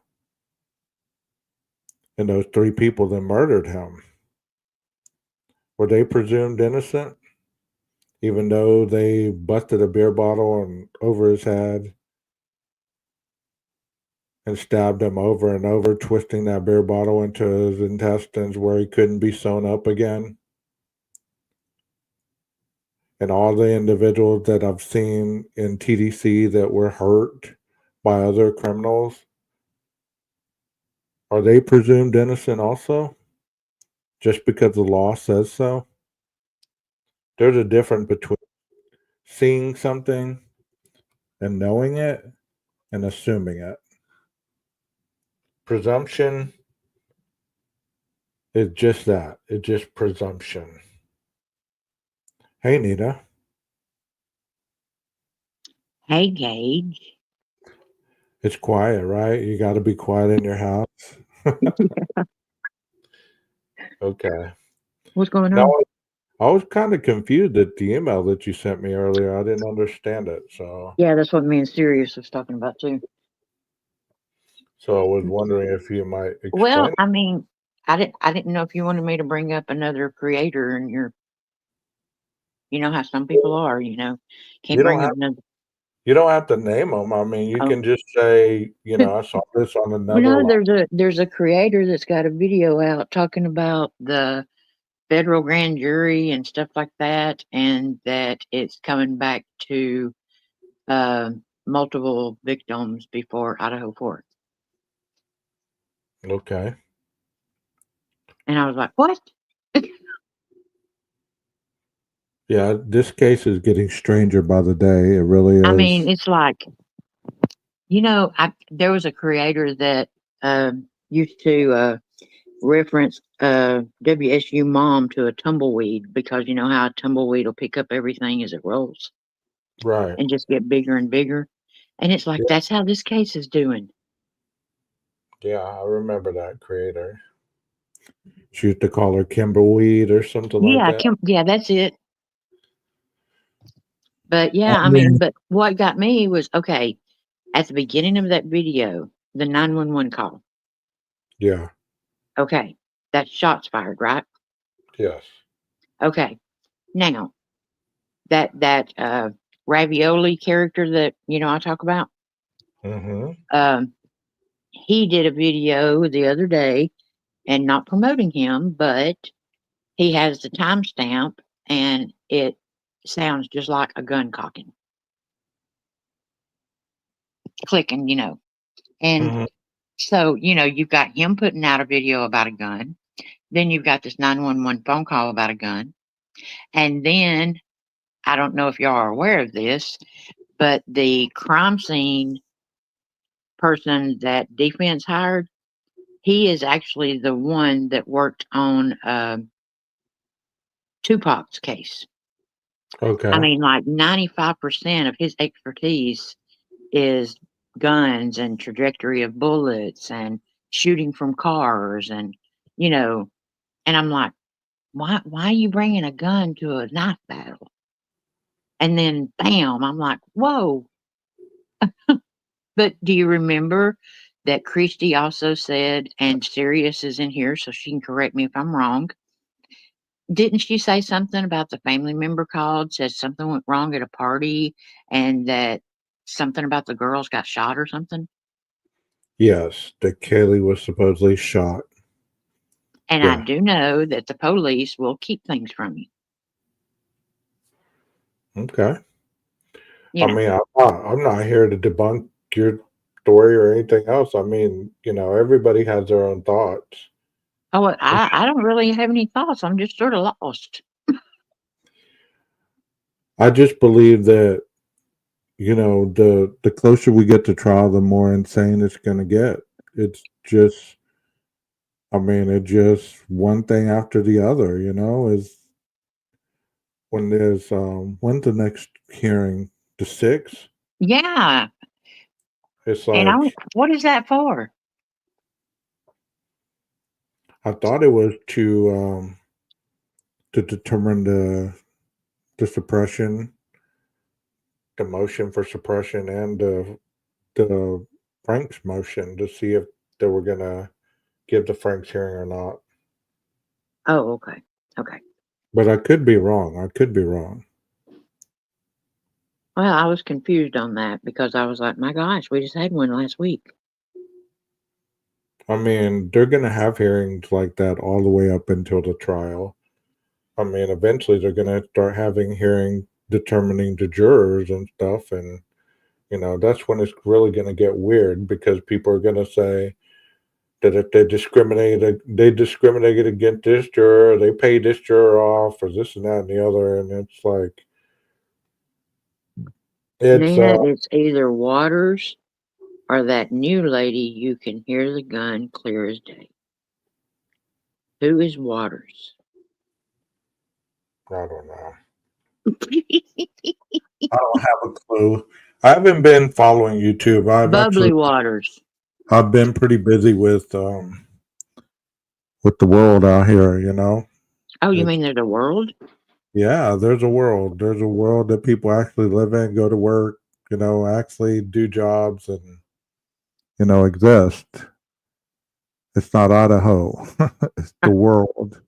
and those three people that murdered him. Were they presumed innocent, even though they busted a beer bottle and over his head and stabbed him over and over, twisting that beer bottle into his intestines where he couldn't be sewn up again? And all the individuals that I've seen in TDC that were hurt by other criminals, are they presumed innocent also? Just because the law says so? There's a difference between seeing something and knowing it and assuming it. Presumption is just that. It's just presumption. Hey, Nita. Hey, Gage. It's quiet, right? You got to be quiet in your house. Okay. What's going Now, on? I was kind of confused at the email that you sent me earlier. I didn't understand it. So, Yeah, that's what me and Sirius was talking about too. so I was wondering if you might Well, explain it. I mean, I didn't know if you wanted me to bring up another creator and you know how some people are, You can't don't bring up have another. you don't have to name them. I mean, you Oh, can just say, I saw this on you another know, line. there's a creator that's got a video out talking about the federal grand jury and stuff like that, and that it's coming back to uh, multiple victims before Idaho Court. Okay. And I was like, what? Yeah, this case is getting stranger by the day. It really I mean, is. it's like, there was a creator that used to reference WSU mom to a tumbleweed because you know how a tumbleweed will pick up everything as it rolls Right. and just get bigger and bigger. And it's like, Yeah, that's how this case is doing. yeah, I remember that creator. She used to call her Kimberweed or something like Yeah, that. yeah, that's it. But I yeah, I mean, mean, but what got me was okay, at the beginning of that video, the 911 call. yeah, Okay, that's shots fired, right? yes. Okay. Now, that ravioli character that I talk about, Mm-hmm. um, he did a video the other day, and not promoting him, but he has the timestamp, and it sounds just like a gun cocking, clicking, and Mm-hmm. so you've got him putting out a video about a gun, then you've got this 911 phone call about a gun, and then I don't know if y'all are aware of this, but the crime scene person that defense hired, he is actually the one that worked on Tupac's case. I Okay. mean, like 95% of his expertise is guns and trajectory of bullets and shooting from cars you know, and I'm like, why are you bringing a gun to a knife battle? And then bam, I'm like, whoa. But do you remember that Christy also said, and Sirius is in here, so she can correct me if I'm wrong. Didn't she say something about the family member called, said something went wrong at a party and that something about the girls got shot or something? Yes, that Kaylee was supposedly shot. And I Yeah. do know that the police will keep things from you. Okay. You I know, mean, I'm not here to debunk your story or anything else. I mean, everybody has their own thoughts. oh, I don't really have any thoughts. I'm just sort of lost. I just believe that the closer we get to trial, the more insane it's going to get. It's just, I mean, it just one thing after the other. Is when there's when's the next hearing? The sixth. Yeah, It's and like what is that for? I thought it was to determine the suppression the motion for suppression and the Frank's motion to see if they were gonna give the Frank's hearing or not. Oh, okay. Okay. But I could be wrong. I could be wrong. Well, I was confused on that because I was like, my gosh, we just had one last week. I mean, they're gonna have hearings like that all the way up until the trial. I mean, eventually they're gonna start having hearing determining the jurors and stuff, and that's when it's really gonna get weird because people are gonna say that if they discriminated against this juror, they paid this juror off, or this and that and the other, and it's like it's Nina, it's either Waters or that new lady you can hear the gun clear as day. Who is Waters? I don't know. I don't have a clue. I haven't been following YouTube. Bubbly Waters. I've been pretty busy with the world out here. Oh, you It's, mean there's a world? yeah, there's a world. There's a world that people actually live in, go to work, actually do jobs and exist. It's not Idaho. It's the world.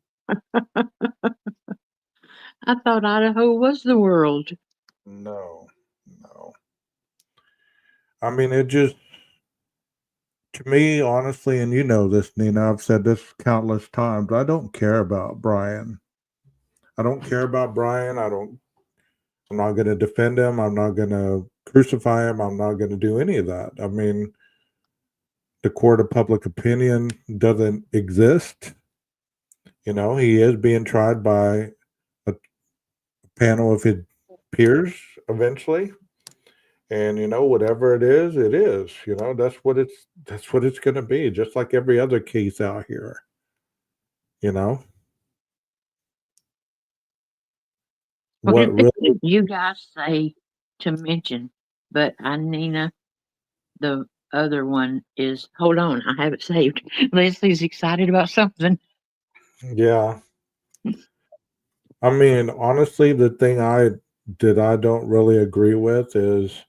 I thought Idaho was the world. No, no. I mean, it just, to me, honestly, and you know this, Nina, I've said this countless times. I don't care about Brian. I don't care about Brian. I'm not going to defend him. I'm not going to crucify him. I'm not going to do any of that. I mean, the court of public opinion doesn't exist. He is being tried by a panel of his peers eventually. And whatever it is, it is. That's what it's going to be, just like every other case out here. You know What what really did you guys say to mention? But Nina, the other one is, hold on, I have it saved. Leslie's excited about something. Yeah. I mean, honestly, the thing I don't really agree with is,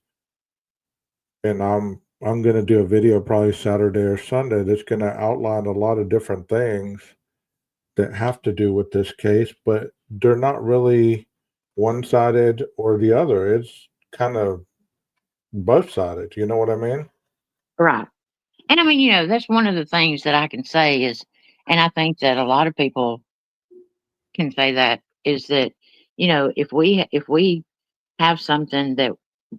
and I'm gonna do a video probably Saturday or Sunday that's gonna outline a lot of different things that have to do with this case, but they're not really one sided or the other. It's kind of both sided. You know what I mean? Right. And I mean, that's one of the things that I can say is, and I think that a lot of people can say that is that, if we have something that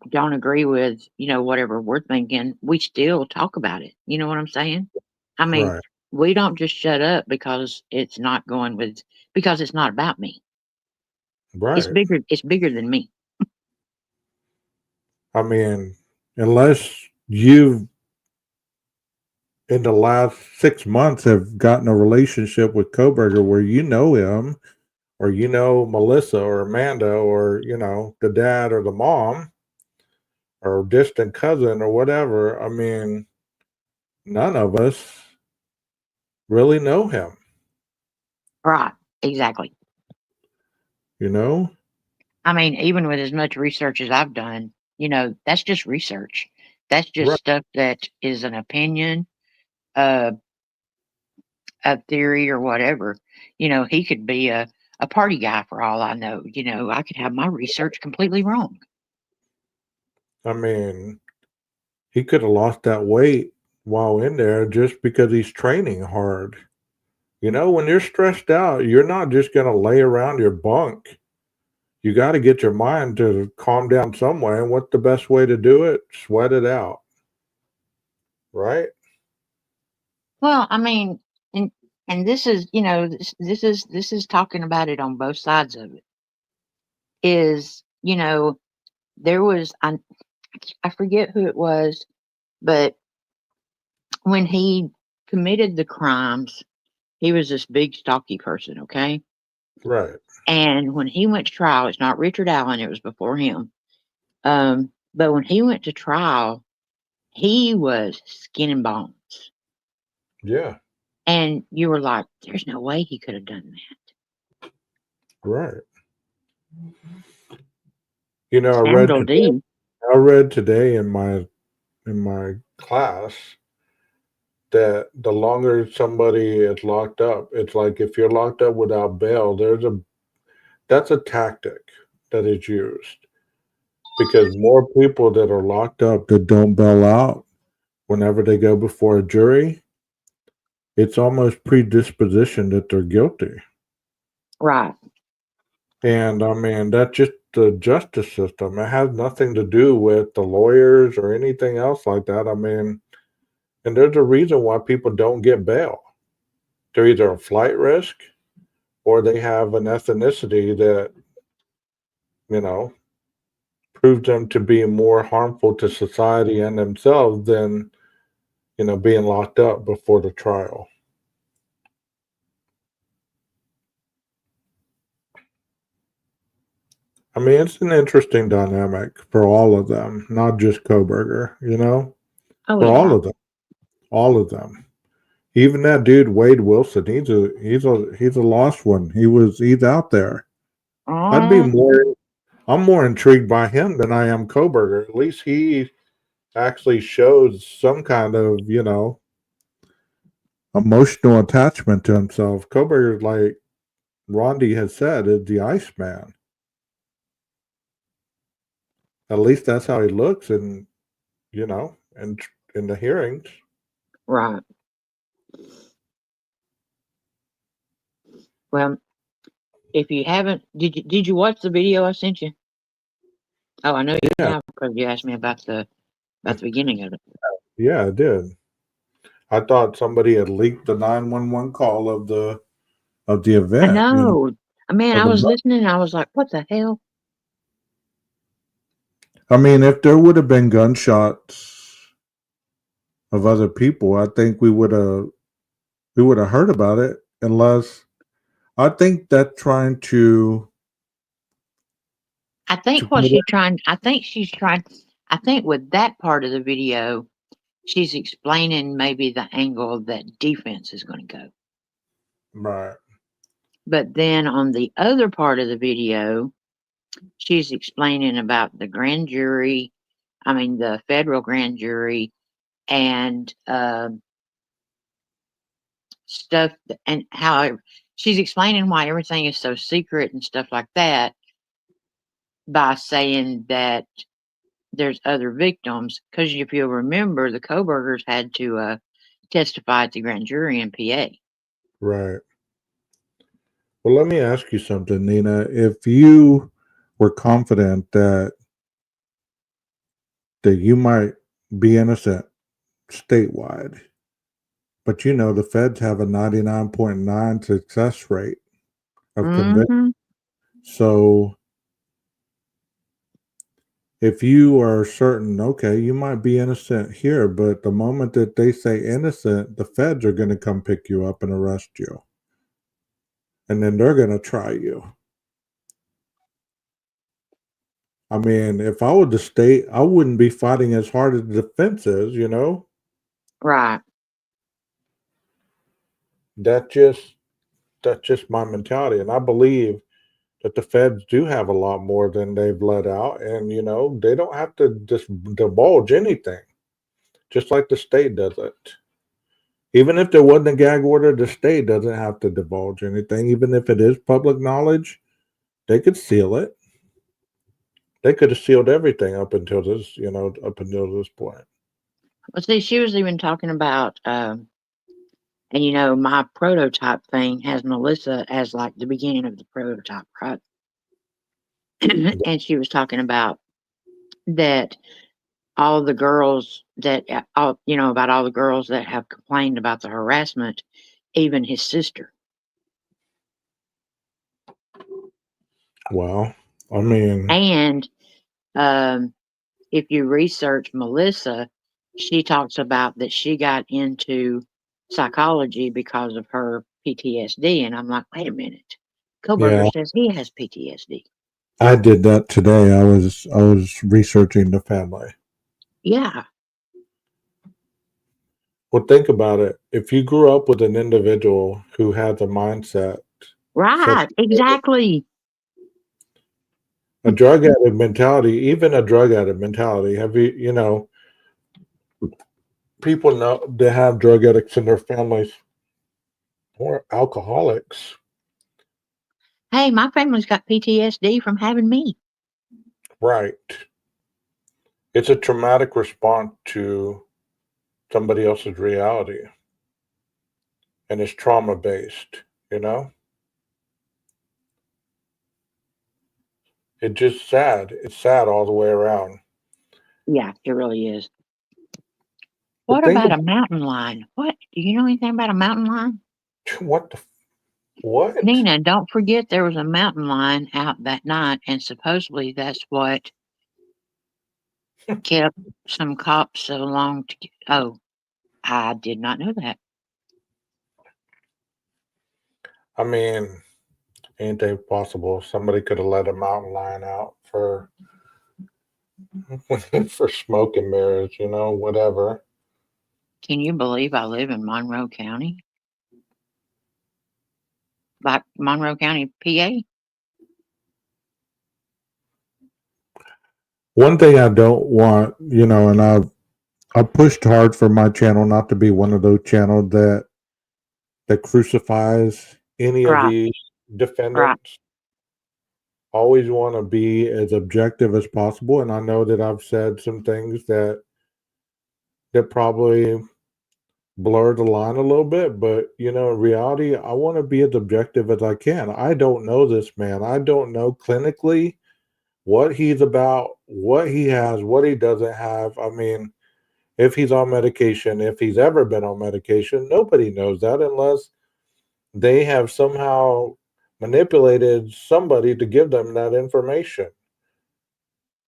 don't agree with, whatever we're thinking, we still talk about it. You know what I'm saying? I mean, Right. we don't just shut up because because it's not about me. It's Right. bigger. It's bigger than me. I mean, unless you've in the last 6 months have gotten a relationship with Koberger where you know him or Melissa or Amanda or the dad or the mom or distant cousin or whatever. I mean, none of us really know him. Right. Exactly. You know? I mean, even with as much research as I've done, that's just research. That's just Right. stuff that is an opinion, uh, a theory, or whatever. He could be a party guy for all I know. I could have my research completely wrong. I mean, he could have lost that weight while in there just because he's training hard. When you're stressed out, you're not just going to lay around your bunk. You got to get your mind to calm down some way. And what's the best way to do it? Sweat it out. Right? Well, I mean, and this is, this is talking about it on both sides of it. Is there was I forget who it was, but when he committed the crimes, he was this big stocky person, okay? Right. And when he went to trial, it's not Richard Allen, it was before him. But when he went to trial, he was skin and bones. Yeah. And you were like, there's no way he could have done that. Right. I read Scandal today. D. I read today in my class that the longer somebody is locked up, it's like if you're locked up without bail, that's a tactic that is used because more people that are locked up that don't bail out whenever they go before a jury, it's almost predisposition that they're guilty. Right. And I mean, that's just the justice system. It has nothing to do with the lawyers or anything else like that. I mean, and there's a reason why people don't get bail. They're either a flight risk or they have an ethnicity that, you know, proves them to be more harmful to society and themselves than, being locked up before the trial. I mean, it's an interesting dynamic for all of them, not just Koberger, Oh for all yeah. of them, all of them. Even that dude Wade Wilson, he's a lost one. He's out there. I'd be Oh, more I'm more intrigued by him than I am Koberger. At least he actually shows some kind of, emotional attachment to himself. Koberger's like Rondi has said, is the Iceman. At least that's how he looks in the hearings. right. Well, if you haven't, did you watch the video I sent you? Oh, I know you Yeah, have because you asked me about the beginning of it. yeah, I did. I thought somebody had leaked the 911 call of the I event, know. Man, of I the was listening. I was like, "What the hell?" I mean, if there would have been gunshots of other people, I think we would have heard about it. Unless I think that trying I to think what put it she's trying. I think she's trying. I think with that part of the video, she's explaining maybe the angle that defense is going to go. right, But then on the other part of the video, she's explaining about the grand jury. I mean, the federal grand jury and stuff, and how she's explaining why everything is so secret and stuff like that by saying that there's other victims. Because if you'll remember, the Kobergers had to testify at the grand jury in PA. right. Well, let me ask you something, Nina. If you were confident that you might be innocent statewide, but the feds have a 99.9 success rate of conviction. Hmm. So if you are certain, okay, you might be innocent here, but the moment that they say innocent, the feds are going to come pick you up and arrest you. And then they're going to try you. I mean, if I were the state, I wouldn't be fighting as hard as the defense is. Right. That just that's just my mentality. And I believe that the feds do have a lot more than they've let out. And, they don't have to just divulge anything, just like the state doesn't. Even if there wasn't a gag order, the state doesn't have to divulge anything. Even if it is public knowledge, they could seal it. They could have sealed everything up until this point. Well, see, she was even talking about, and my prototype thing has Melissa as like the beginning of the prototype, right? And she was talking about that all the girls that about all the girls that have complained about the harassment, even his sister. Well, I mean, And um, if you research Melissa, she talks about that she got into psychology because of her PTSD, and I'm like, wait a minute, Koberger yeah, says he has PTSD. I did that today. I was researching the family. Yeah, Well, think about it. If you grew up with an individual who has a mindset such right, exactly. A drug addict mentality, even a drug addict mentality. Have you, people know that have drug addicts in their families or alcoholics. Hey, my family's got PTSD from having me. Right. It's a traumatic response to somebody else's reality. And it's trauma based. It's just sad. It's sad all the way around. Yeah, it really is. But What think about of a mountain lion? What? Do you know anything about a mountain lion? what the what? Nina, don't forget there was a mountain lion out that night, and supposedly that's what kept some cops so long to get. Oh, I did not know that. I mean, anything possible. Somebody could have let a mountain lion out for for smoke and mirrors, whatever. Can you believe I live in Monroe County? Like Monroe County, PA? One thing I don't want, and I've pushed hard for my channel not to be one of those channels that crucifies any of Right, these right. defendants. Always want to be as objective as possible, and I know that I've said some things that probably blur the line a little bit, but in reality, I want to be as objective as I can. I don't know this man. I don't know clinically what he's about, what he has, what he doesn't have. I mean, if he's on medication, if he's ever been on medication, nobody knows that unless they have somehow manipulated somebody to give them that information.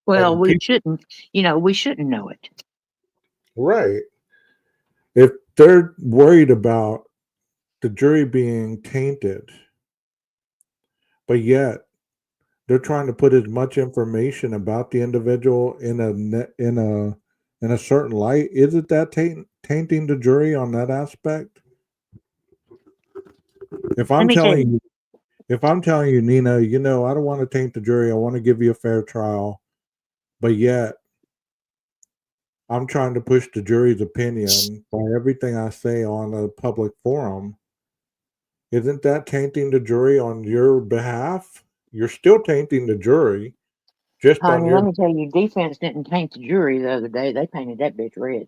Well, And people, we shouldn't know it. right. If they're worried about the jury being tainted, but yet they're trying to put as much information about the individual in a certain light, isn't that tainting the jury on that aspect? If Let I'm me tell telling you. you, if I'm telling you, Nina, I don't want to taint the jury. I want to give you a fair trial, but yet I'm trying to push the jury's opinion by everything I say on a public forum. Isn't that tainting the jury on your behalf? You're still tainting the jury, just on Honey, your. let me tell you, defense didn't taint the jury the other day. They painted that bitch red.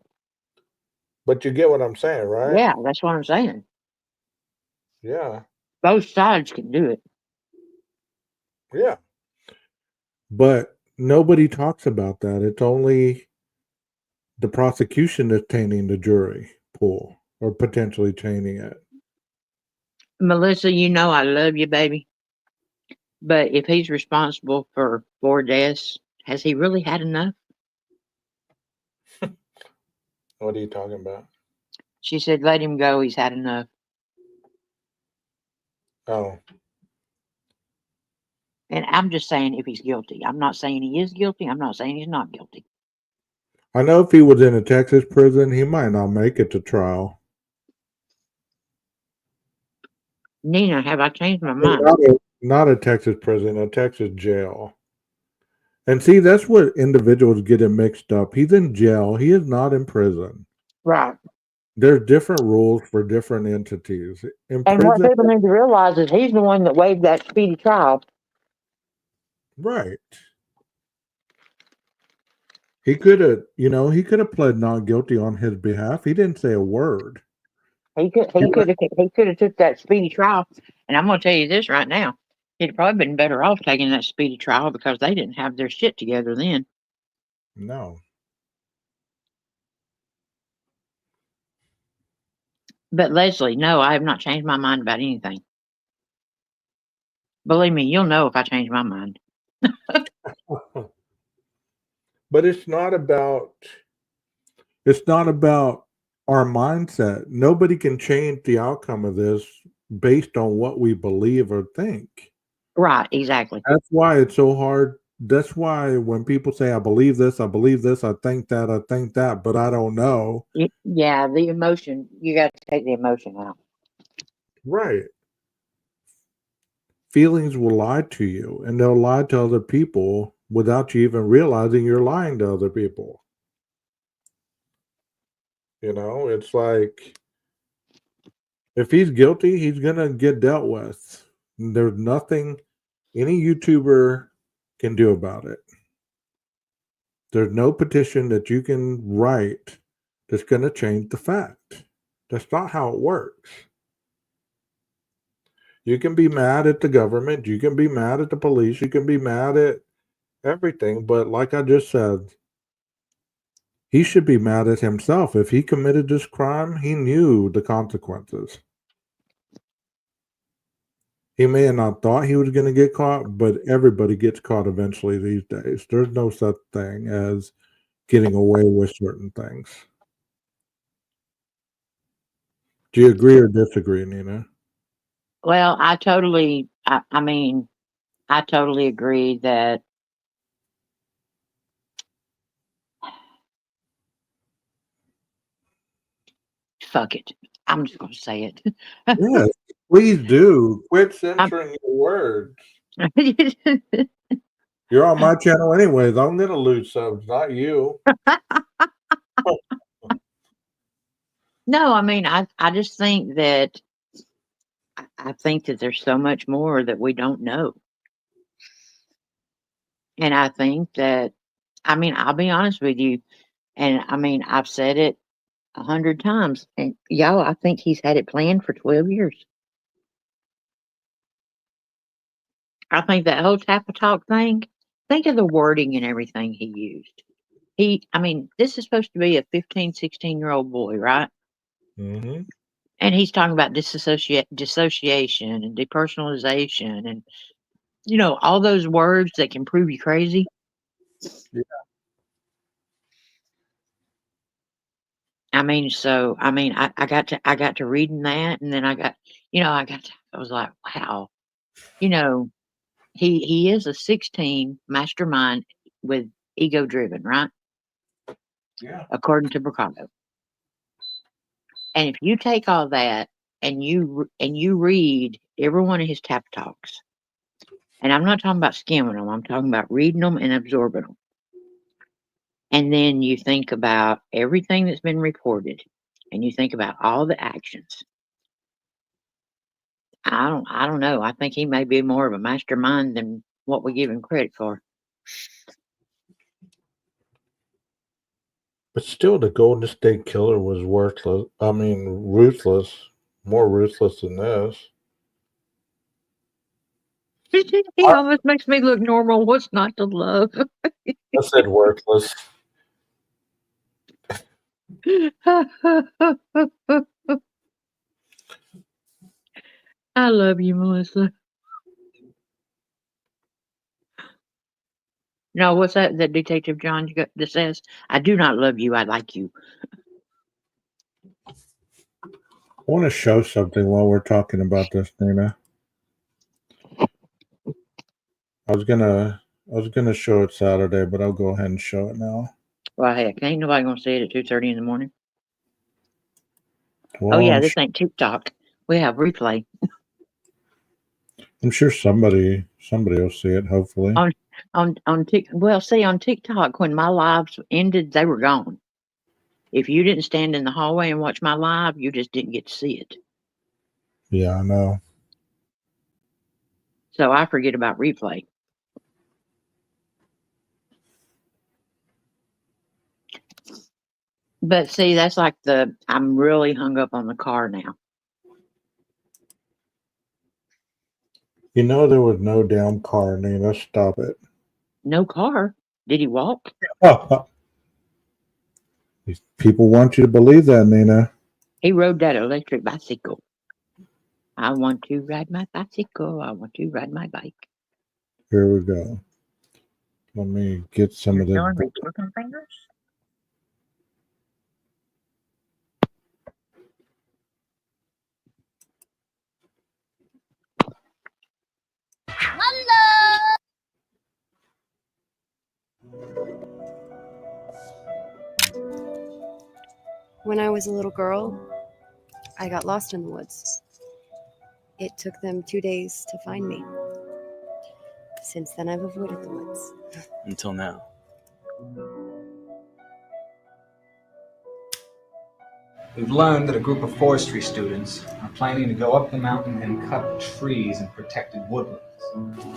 But you get what I'm saying, right? Yeah, that's what I'm saying. Yeah, Both sides can do it. yeah. But nobody talks about that. It's only the prosecution that's tainting the jury pool or potentially tainting it. Melissa, you know I love you, baby. But if he's responsible for 4 deaths, has he really had enough? What are you talking about? She said, let him go. He's had enough. Oh, And I'm just saying if he's guilty. I'm not saying he is guilty. I'm not saying he's not guilty. I know if he was in a Texas prison, he might not make it to trial. Nina, have I changed my I mean, mind? not a Texas prison, a Texas jail. And see, that's what individuals get it mixed up. He's in jail. He is not in prison. Right. There's different rules for different entities. In And what prison, people need to realize is he's the one that waived that speedy trial. right. He could have pled not guilty on his behalf. He didn't say a word. He could have took that speedy trial. And I'm gonna tell you this right now. He'd have probably been better off taking that speedy trial because they didn't have their shit together then. No. But Leslie, no, I have not changed my mind about anything. Believe me, you'll know if I change my mind. But it's not about our mindset. Nobody can change the outcome of this based on what we believe or think. Right, exactly. That's why it's so hard. That's why when people say, I believe this, I think that, but I don't know. Yeah, the emotion, you got to take the emotion out. Right. feelings will lie to you, and they'll lie to other people without you even realizing you're lying to other people. It's like if he's guilty, he's gonna get dealt with. There's nothing any YouTuber can do about it. There's no petition that you can write that's going to change the fact. That's not how it works. You can be mad at the government. You can be mad at the police. You can be mad at everything. But like I just said, he should be mad at himself. If he committed this crime, he knew the consequences. He may have not thought he was going to get caught, but everybody gets caught eventually these days. There's no such thing as getting away with certain things. Do you agree or disagree, Nina? Well, I totally agree that fuck it. I'm just gonna say it. Yes, please do. Quit I'm censoring your words. You're on my channel anyways. I'm going to lose subs, not you. No, I just think that I think that there's so much more that we don't know. And I think that I'll be honest with you, and I've said it 100 times, and y'all, I think he's had it planned for 12 years. I think that whole Tappa Talk thing, think of the wording and everything he used. This is supposed to be a 15, 16-year-old boy, right? Mm-hmm. And he's talking about dissociation and depersonalization and, all those words that can prove you crazy. Yeah. I got to reading that, and then I was like, wow, he is a 16 mastermind with ego driven, right? Yeah. According to Bricado. And if you take all that and you read every one of his tap talks, and I'm not talking about skimming them, I'm talking about reading them and absorbing them. And then you think about everything that's been reported, and you think about all the actions. I don't know. I think he may be more of a mastermind than what we give him credit for. But still, the Golden State Killer was worthless. Ruthless. More ruthless than this. He almost makes me look normal. What's not to love? I said worthless. I love you, Melissa. No, what's that? That Detective John that says, "I do not love you. I like you." I want to show something while we're talking about this, Nina. I was gonna show it Saturday, but I'll go ahead and show it now. Well, heck, ain't nobody gonna see it at 2:30 in the morning. Well, Oh yeah, this ain't TikTok. We have replay I'm sure somebody will see it. Hopefully. on TikTok. Well, see, on TikTok, when my lives ended, they were gone. If you didn't stand in the hallway and watch my live, you just didn't get to see it. Yeah, I know. So I forget about replay. But see, that's like I'm really hung up on the car now. There was no damn car, Nina. Stop it. No car? Did he walk? These people want you to believe that, Nina. He rode that electric bicycle. I want to ride my bicycle. I want to ride my bike. Here we go. Let me get some of this. Showing me twerking fingers? When I was a little girl, I got lost in the woods. It took them 2 days to find me. Since then, I've avoided the woods. Until now. We've learned that a group of forestry students are planning to go up the mountain and cut trees in protected woodlands.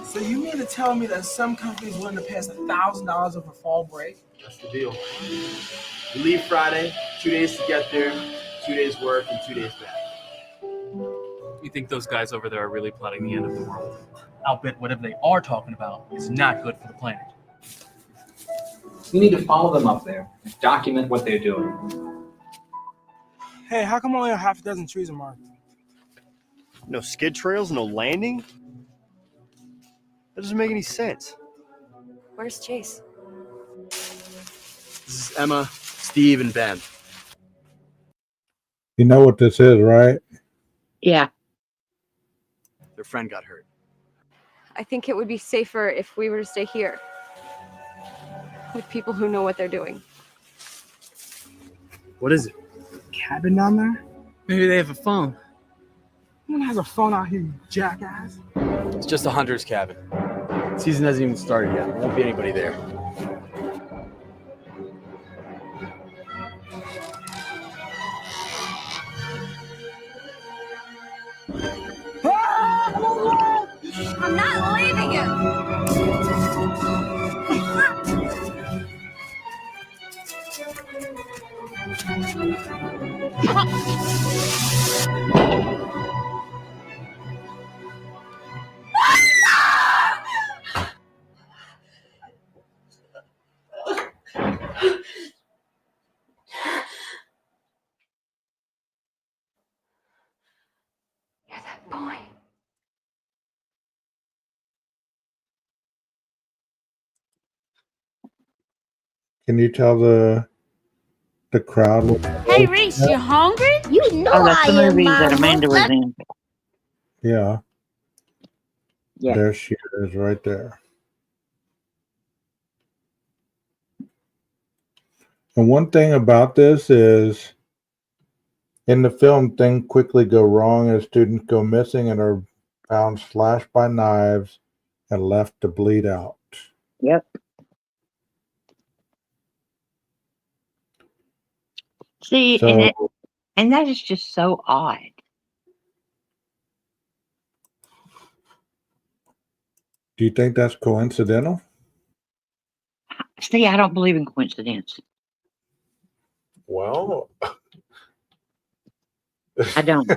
So you mean to tell me that some company's willing to pay us $1,000 over fall break? That's the deal. We leave Friday, 2 days to get there, 2 days work, and 2 days back. You think those guys over there are really plotting the end of the world? I'll bet whatever they are talking about is not good for the planet. We need to follow them up there and document what they're doing. Hey, how come only a half a dozen trees are marked? No skid trails, no landing? That doesn't make any sense. Where's Chase? This is Emma, Steve, and Ben. You know what this is, right? Yeah. Their friend got hurt. I think it would be safer if we were to stay here. With people who know what they're doing. What is it? Cabin down there? Maybe they have a phone. Who has a phone out here, you jackass? It's just a hunter's cabin. Season hasn't even started yet. There won't be anybody there. I'm not leaving you! You're that boy. Can you tell the crowd? Hey, Reese, you hungry? You know Oh, that's I the am, movie that Mama. Amanda was in. Yeah, Yeah. there she is, right there. And one thing about this is, in the film, things quickly go wrong as students go missing and are found slashed by knives and left to bleed out. Yep. See, So, and that is just so odd. do you think that's coincidental? See, I don't believe in coincidence. Well, I don't.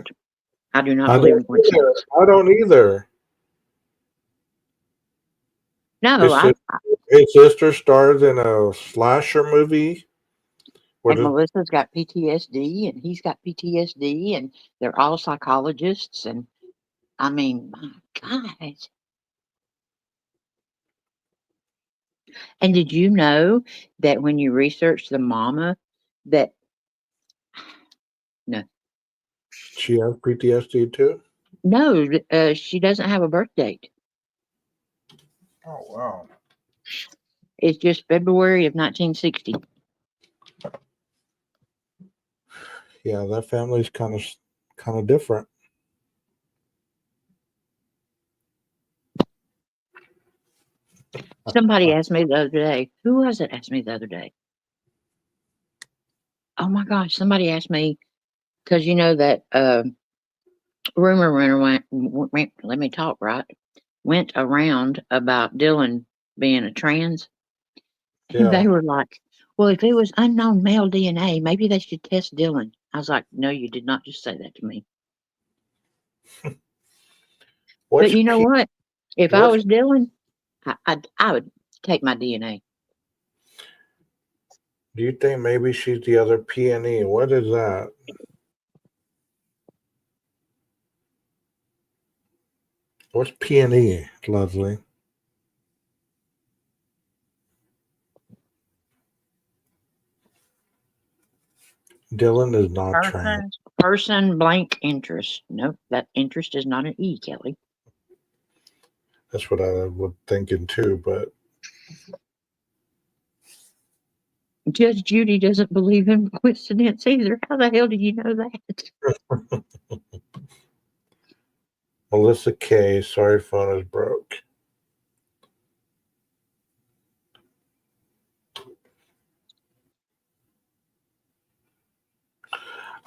I do not I believe don't in coincidence. either. I don't either. No, His sister stars in a slasher movie. and Melissa's got PTSD, and he's got PTSD, and they're all psychologists. And I mean, my God. And did you know that when you research the mama, that no, She has PTSD too? no, she doesn't have a birth date. Oh, wow. It's just February of 1960. Yeah, that family's kind of different. Somebody asked me the other day. Who was it? Asked me the other day. Oh my gosh! Somebody asked me because you know that rumor went. Let me talk right. Went around about Dylan being a trans, and Yeah. they were like, "Well, if it was unknown male DNA, maybe they should test Dylan." I was like, "No, you did not just say that to me." But you know what? If I was Dylan, I would take my DNA. Do you think maybe she's the other P&E? What is that? What's P&E, Leslie? Dylan is not trans. Person blank interest. Nope, that interest is not an E, Kelly. That's what I was thinking too, but Judge Judy doesn't believe in coincidence either. How the hell do you know that? Melissa K, sorry phone is broke.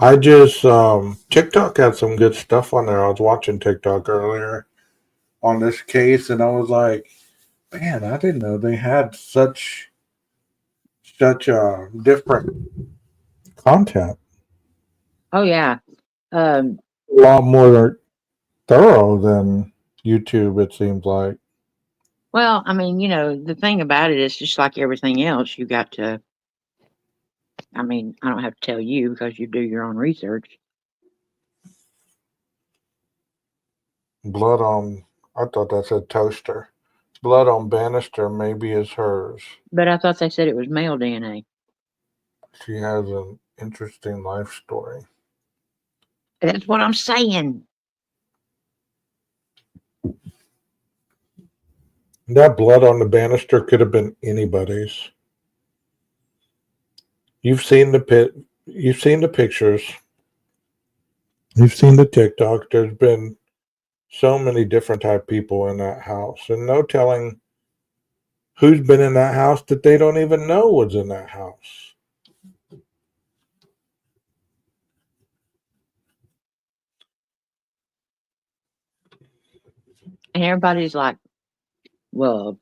I just TikTok had some good stuff on there. I was watching TikTok earlier on this case, and I was like, man, I didn't know they had such different content. Oh yeah. Um, A lot more thorough than YouTube. It seems like. well, I mean, the thing about it is just like everything else, you got to. I mean, I don't have to tell you because you do your own research. Blood on. I thought that said toaster. Blood on Bannister maybe is hers. But I thought they said it was male DNA. She has an interesting life story. That's what I'm saying. That blood on the banister could have been anybody's. You've seen the pit. You've seen the pictures. You've seen the TikTok. There's been so many different type of people in that house, and no telling who's been in that house that they don't even know was in that house. And everybody's like, well,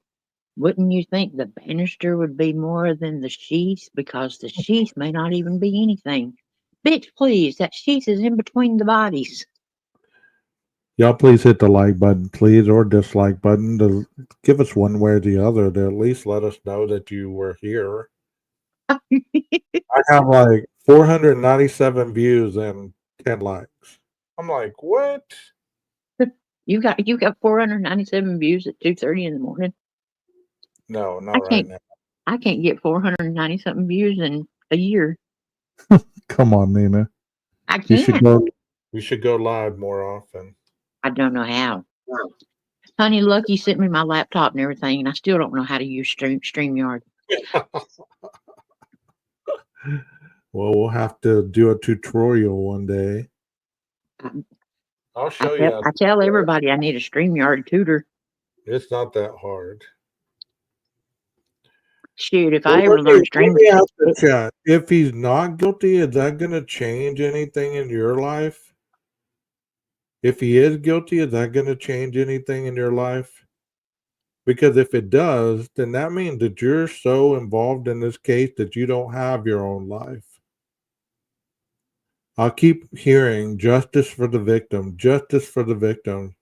wouldn't you think the banister would be more than the sheath? Because the sheath may not even be anything. Bitch, please, that sheath is in between the bodies. Y'all please hit the like button, please, or dislike button to give us one way or the other to at least let us know that you were here. I have like 497 views and 10 likes. I'm like, what? You got 497 views at 2:30 in the morning. No, I not right can't now. I can't get 490 something views in a year. Come on, Nina. I You should can't. go. You should go live more often. I don't know how. Honey Lucky sent me my laptop and everything, and I still don't know how to use StreamYard. Well, we'll have to do a tutorial one day. I, I'll I, show tell, you. I tell everybody I need a StreamYard tutor. It's not that hard. Shoot, if Well, I ever learn let stream, me ask the chat. If he's not guilty, is that going to change anything in your life? If he is guilty, is that going to change anything in your life? Because if it does, then that means that you're so involved in this case that you don't have your own life. I'll keep hearing justice for the victim, justice for the victim.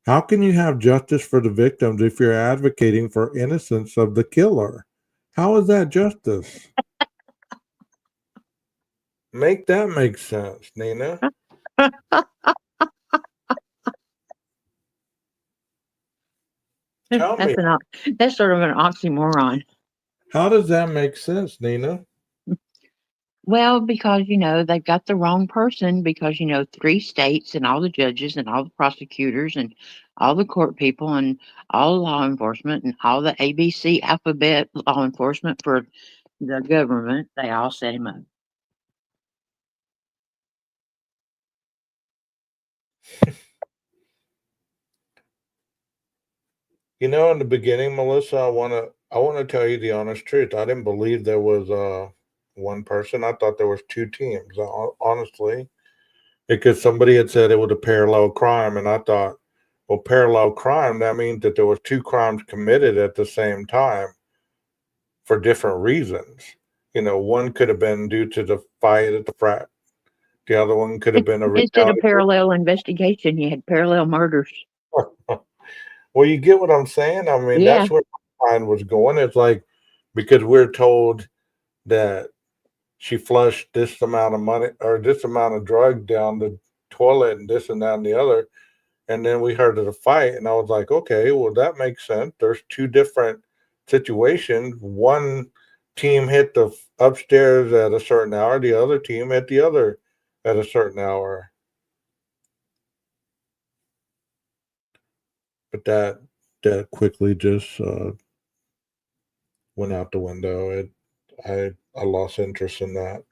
How can you have justice for the victims if you're advocating for innocence of the killer? How is that justice? Make that make sense, Nina. Tell me, That's sort of an oxymoron. how does that make sense, Nina? Well, because they've got the wrong person. Because 3 states and all the judges and all the prosecutors and all the court people and all law enforcement and all the ABC alphabet law enforcement for the government, they all set him up. In the beginning, Melissa, I wanna tell you the honest truth. I didn't believe there was one person. I thought there was two teams. Honestly, because somebody had said it was a parallel crime, and I thought, well, parallel crime, that means that there was two crimes committed at the same time for different reasons. One could have been due to the fight at the frat. The other one could have been a Instead of retaliation. parallel investigation, you had parallel murders. Well, you get what I'm saying? I mean, Yeah. that's where my mind was going. It's like, because we're told that she flushed this amount of money or this amount of drug down the toilet and this and that and the other. And then we heard of the fight, and I was like, okay, well, that makes sense. There's two different situations. One team hit the upstairs at a certain hour, the other team hit the other at a certain hour. But that quickly just went out the window. I lost interest in that.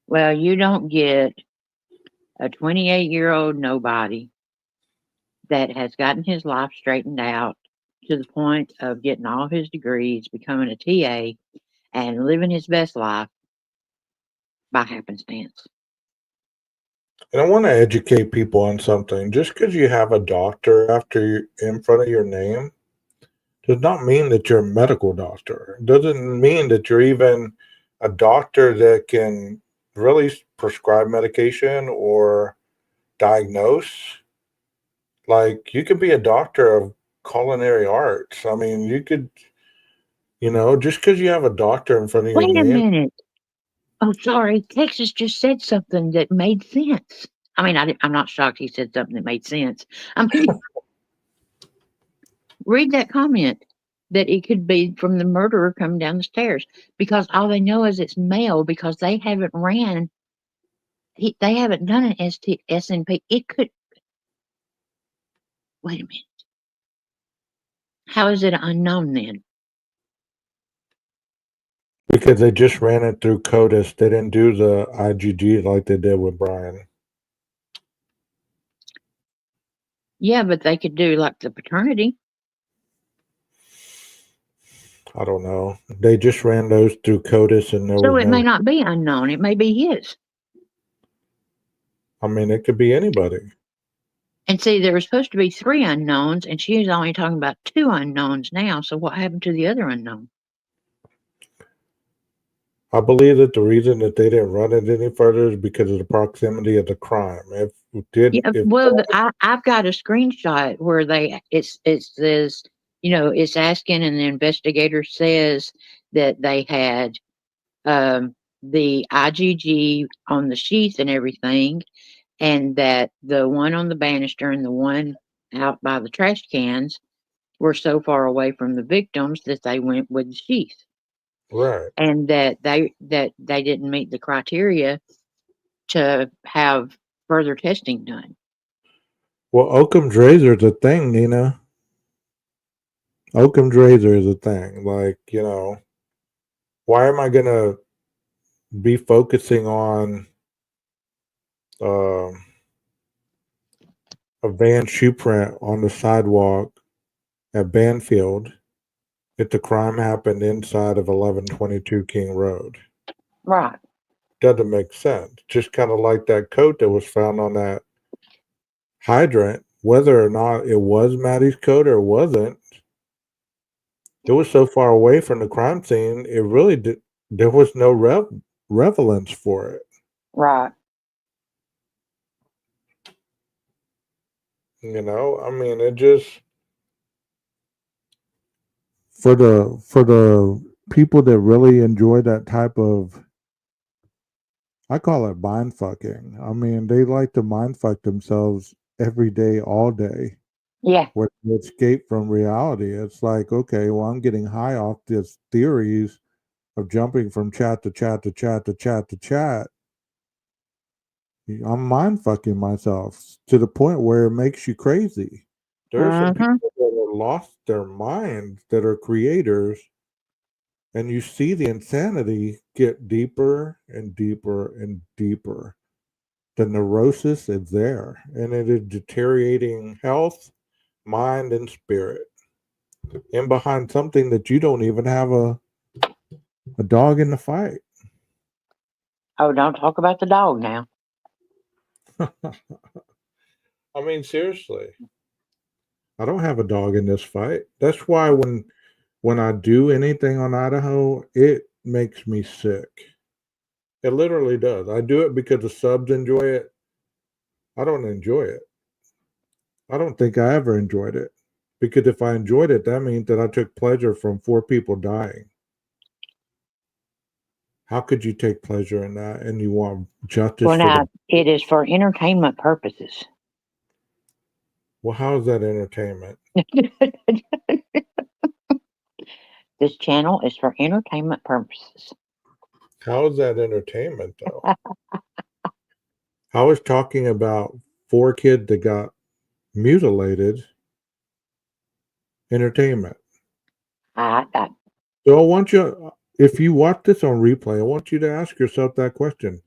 Well, you don't get a 28-year-old nobody that has gotten his life straightened out to the point of getting all his degrees, becoming a TA, and living his best life, by happenstance. And I want to educate people on something. Just because you have a doctor in front of your name does not mean that you're a medical doctor. It doesn't mean that you're even a doctor that can really prescribe medication or diagnose. Like, you could be a doctor of culinary arts. I mean, you could, just because you have a doctor in front of your Wait a name. minute. Oh, sorry. Texas just said something that made sense. I mean, I'm not shocked he said something that made sense. I mean, read that comment that it could be from the murderer coming down the stairs because all they know is it's male because they haven't they haven't done an SNP. It could, wait a minute. How is it unknown then? Because they just ran it through CODIS. They didn't do the IgG like they did with Brian. Yeah, but they could do like the paternity. I don't know. They just ran those through CODIS and there So was it may no. not be unknown. It may be his. I mean, it could be anybody. And see, there was supposed to be 3 unknowns, and she's only talking about 2 unknowns now. So what happened to the other unknown? I believe that the reason that they didn't run it any further is because of the proximity of the crime. Yeah, well, I've got a screenshot where it says, it's asking, and the investigator says that they had the IgG on the sheath and everything, and that the one on the banister and the one out by the trash cans were so far away from the victims that they went with the sheath, right. and that they didn't meet the criteria to have further testing done. Well, Occam's razor is a thing, Nina. Occam's razor is a thing. Like, why am I going to be focusing on a van shoe print on the sidewalk at Banfield if the crime happened inside of 1122 King Road? Right. Doesn't make sense. Just kind of like that coat that was found on that hydrant, whether or not it was Maddie's coat or wasn't, it was so far away from the crime scene, it really did. There was no relevance for it. Right. I mean, it just for the people that really enjoy that type of, I call it mind fucking. I mean, they like to mind fuck themselves every day, all day. Yeah. Where they escape from reality. It's like, okay, well, I'm getting high off these theories of jumping from chat to chat to chat to chat to chat. I'm mind fucking myself to the point where it makes you crazy. There are some people that are lost their minds that are creators, and you see the insanity get deeper and deeper and deeper. The neurosis is there, and it is deteriorating health, mind, and spirit. And behind something that you don't even have a dog in the fight. Oh, don't talk about the dog now. I mean, seriously. I don't have a dog in this fight. That's why when I do anything on Idaho, it makes me sick. It literally does. I do it because the subs enjoy it. I don't enjoy it. I don't think I ever enjoyed it. Because if I enjoyed it, that means that I took pleasure from 4 people dying. How could you take pleasure in that and you want justice Well, for now, the... it is for entertainment purposes. Well, how is that entertainment? This channel is for entertainment purposes. How is that entertainment, though? How is talking about 4 kids that got mutilated entertainment? So I want you, if you watch this on replay, I want you to ask yourself that question.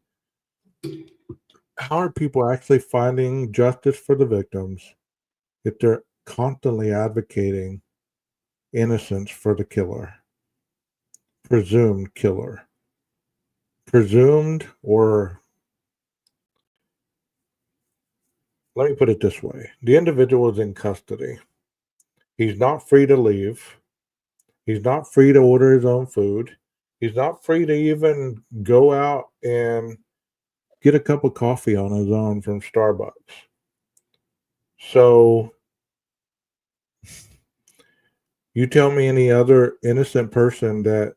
How are people actually finding justice for the victims if they're constantly advocating innocence for the killer, presumed killer, presumed, or let me put it this way: the individual is in custody. He's not free to leave. He's not free to order his own food. He's not free to even go out and get a cup of coffee on his own from Starbucks. So you tell me any other innocent person that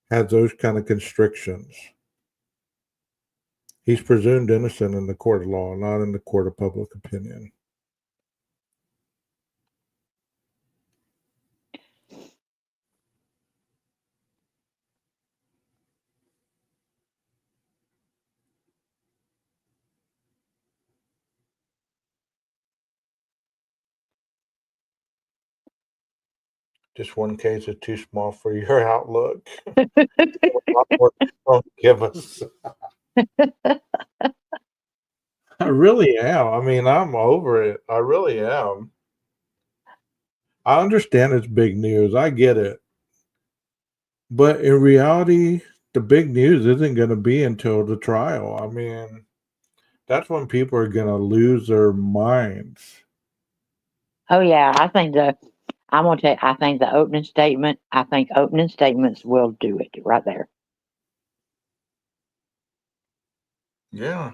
has those kind of constrictions. He's presumed innocent in the court of law, not in the court of public opinion. Just one case is too small for your outlook. Don't give us. I really am. I mean, I'm over it. I really am. I understand it's big news. I get it. But in reality, the big news isn't going to be until the trial. I mean, that's when people are going to lose their minds. Oh yeah, I'm gonna tell you, I think opening statements will do it right there. Yeah.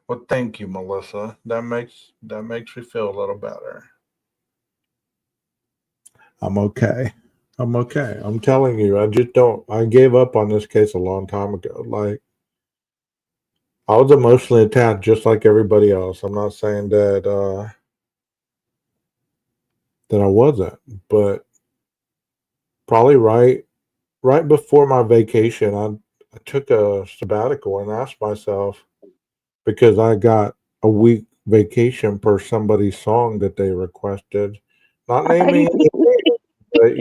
Well, thank you, Melissa. That makes me feel a little better. I'm okay. I'm okay. I'm telling you, I just don't. I gave up on this case a long time ago. Like, I was emotionally attached just like everybody else. I'm not saying that I wasn't, but probably right before my vacation, I took a sabbatical and asked myself, because I got a week vacation per somebody's song that they requested, not naming any names, but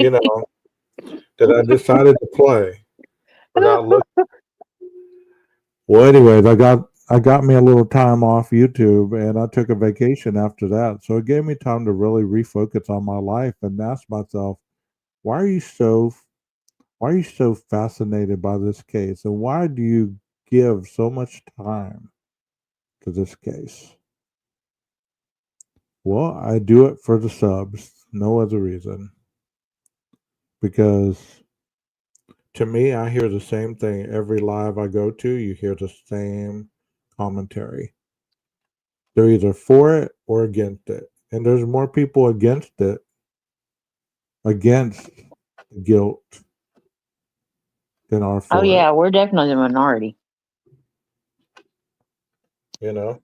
that I decided to play without looking. Well, anyways, I got me a little time off YouTube, and I took a vacation after that. So it gave me time to really refocus on my life and ask myself, why are you so why are you so fascinated by this case, and why do you give so much time to this case? Well, I do it for the subs, no other reason. Because to me, I hear the same thing every live I go to. You hear the same commentary. They're either for it or against it. And there's more people against the guilt, than are Oh for it. yeah, we're definitely the minority. You know?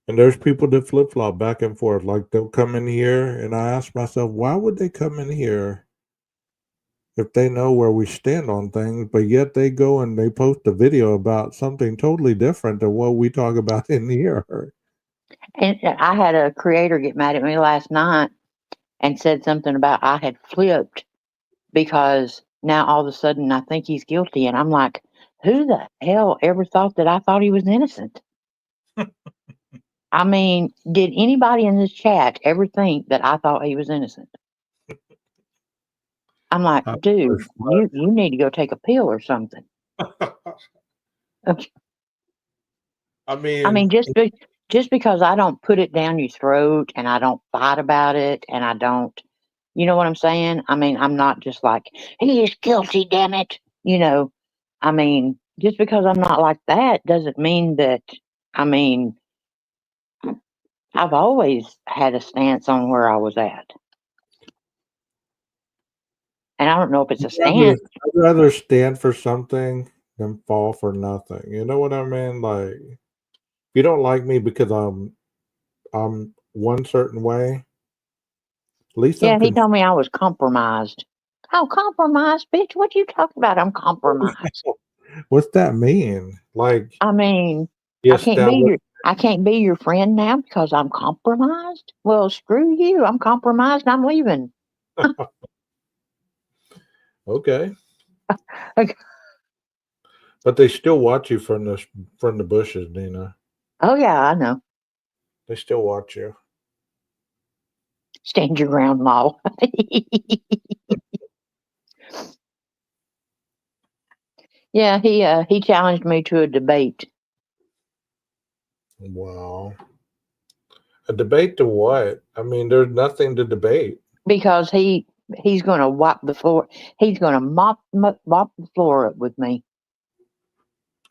And there's people that flip flop back and forth. Like, they'll come in here, and I ask myself, why would they come in here if they know where we stand on things, but yet they go and they post a video about something totally different than what we talk about in here? And I had a creator get mad at me last night and said something about I had flipped because now all of a sudden I think he's guilty. And I'm like, who the hell ever thought that I thought he was innocent? I mean, did anybody in this chat ever think that I thought he was innocent? I'm like, dude, you need to go take a pill or something. I I mean, mean, just because I don't put it down your throat and I don't fight about it and I don't, you know what I'm saying? I mean, I'm not just like, he is guilty, damn it. I mean, just because I'm not like that doesn't mean that, I mean, I've always had a stance on where I was at. And I don't know if it's a stance. I'd rather stand for something than fall for nothing. You know what I mean? Like, if you don't like me because I'm one certain way, at least Yeah, he told me I was compromised. Oh, compromised, bitch. What you talking about? I'm compromised. What's that mean? Like, I mean, yes, that was I can't be your friend now because I'm compromised. Well, screw you. I'm compromised. I'm leaving. okay. Like, But they still watch you from the bushes, Nina. oh yeah, I know. They still watch you. Stand your ground, Ma. Yeah, he challenged me to a debate Wow. A debate to what? I mean, there's nothing to debate. because he's going to wipe the floor. He's going to mop the floor up with me.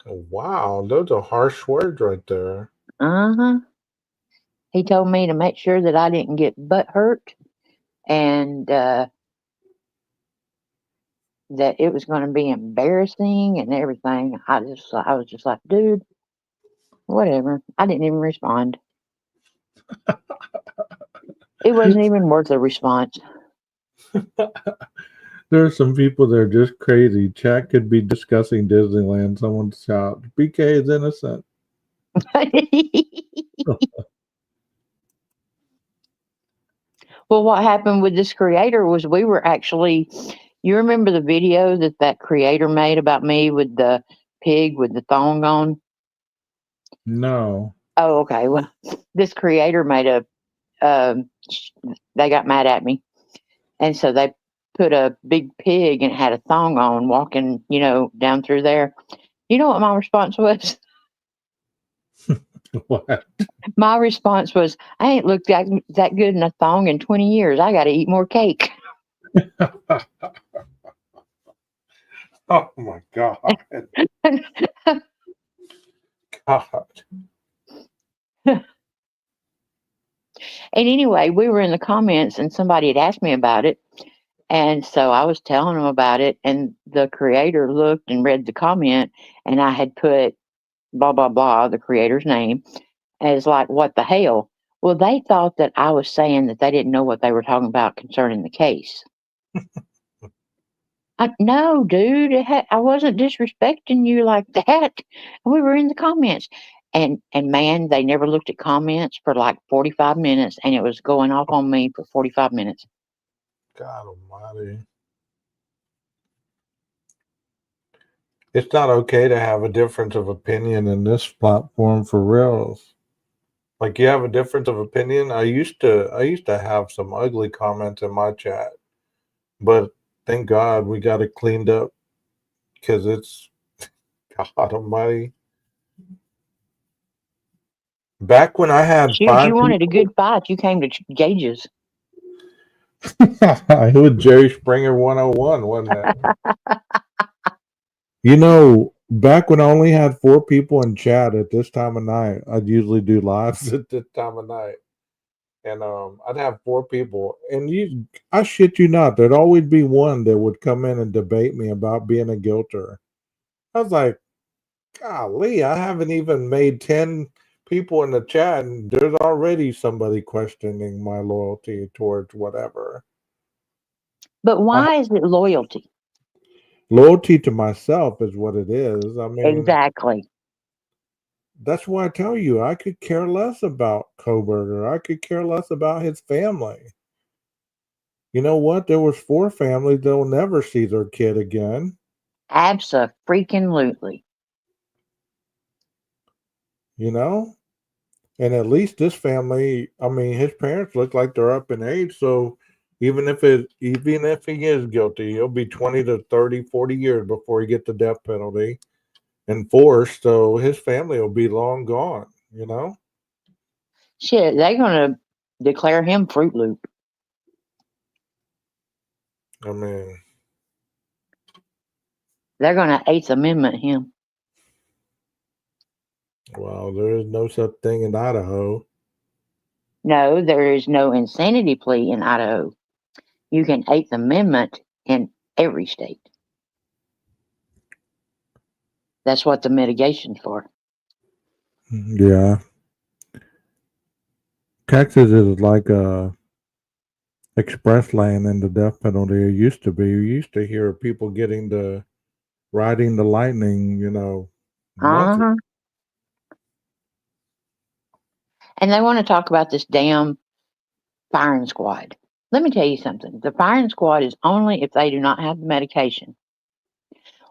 Wow, those are harsh words right there. Uh-huh. He told me to make sure that I didn't get butt hurt and that it was going to be embarrassing and everything. I was just like, dude, whatever. I didn't even respond. It wasn't even worth a response. There are some people that are just crazy. Chat could be discussing Disneyland. Someone shout, BK is innocent. Well, what happened with this creator was we were actually, you remember the video that creator made about me with the pig with the thong on? No. Oh, okay. Well, this creator made they got mad at me. And so they put a big pig and it had a thong on walking, down through there. You know what my response was? What? My response was, I ain't looked that good in a thong in 20 years. I got to eat more cake. Oh my God. God. And anyway, we were in the comments and somebody had asked me about it. And so I was telling them about it. And the creator looked and read the comment. And I had put blah, blah, blah, the creator's name, as like, what the hell? Well, they thought that I was saying that they didn't know what they were talking about concerning the case. No, dude, I wasn't disrespecting you like that. We were in the comments. And man, they never looked at comments for like 45 minutes, and it was going off on me for 45 minutes. God almighty. It's not okay to have a difference of opinion in this platform for reals. Like you have a difference of opinion. I used to have some ugly comments in my chat, but thank God we got it cleaned up because it's God almighty. Back when I had Shoot, 5 you wanted a people, good fight. You came to Gage's. it was Jerry Springer 101, wasn't it? Back when I only had 4 people in chat at this time of night, I'd usually do lives at this time of night. And I'd have 4 people. And I shit you not, there'd always be one that would come in and debate me about being a guilter. I was like, golly, I haven't even made 10 people in the chat, and there's already somebody questioning my loyalty towards whatever. But why is it loyalty? Loyalty to myself is what it is. I mean, Exactly. that's why I tell you, I could care less about Koberger. I could care less about his family. You know what? There was 4 families that'll never see their kid again. Abso-freaking-lutely. And at least this family, I mean, his parents look like they're up in age, so even if he is guilty, he'll be 20 to 30, 40 years before he gets the death penalty enforced, so his family will be long gone, Shit, they're going to declare him Fruit Loop. I mean, they're going to 8th Amendment him. Well, there is no such thing in Idaho. No, there is no insanity plea in Idaho. You can 8th Amendment in every state. That's what the mitigation's for. Yeah. Texas is like a express lane in the death penalty. It used to be. You used to hear people getting the riding the lightning, monthly. Uh-huh. And they want to talk about this damn firing squad. Let me tell you something. The firing squad is only if they do not have the medication.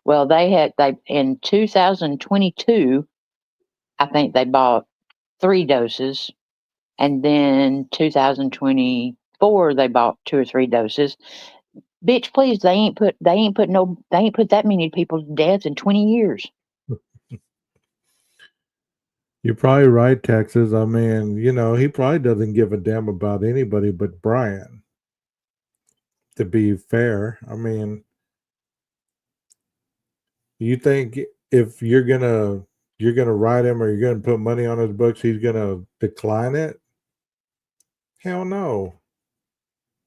Well, they in 2022, I think they bought 3 doses, and then 2023 before they bought 2 or 3 doses. Bitch, please, they ain't put that many people to death in 20 years. You're probably right, Texas. I mean, he probably doesn't give a damn about anybody but Brian. To be fair, I mean, you think if you're gonna write him or you're gonna put money on his books, he's gonna decline it? Hell no.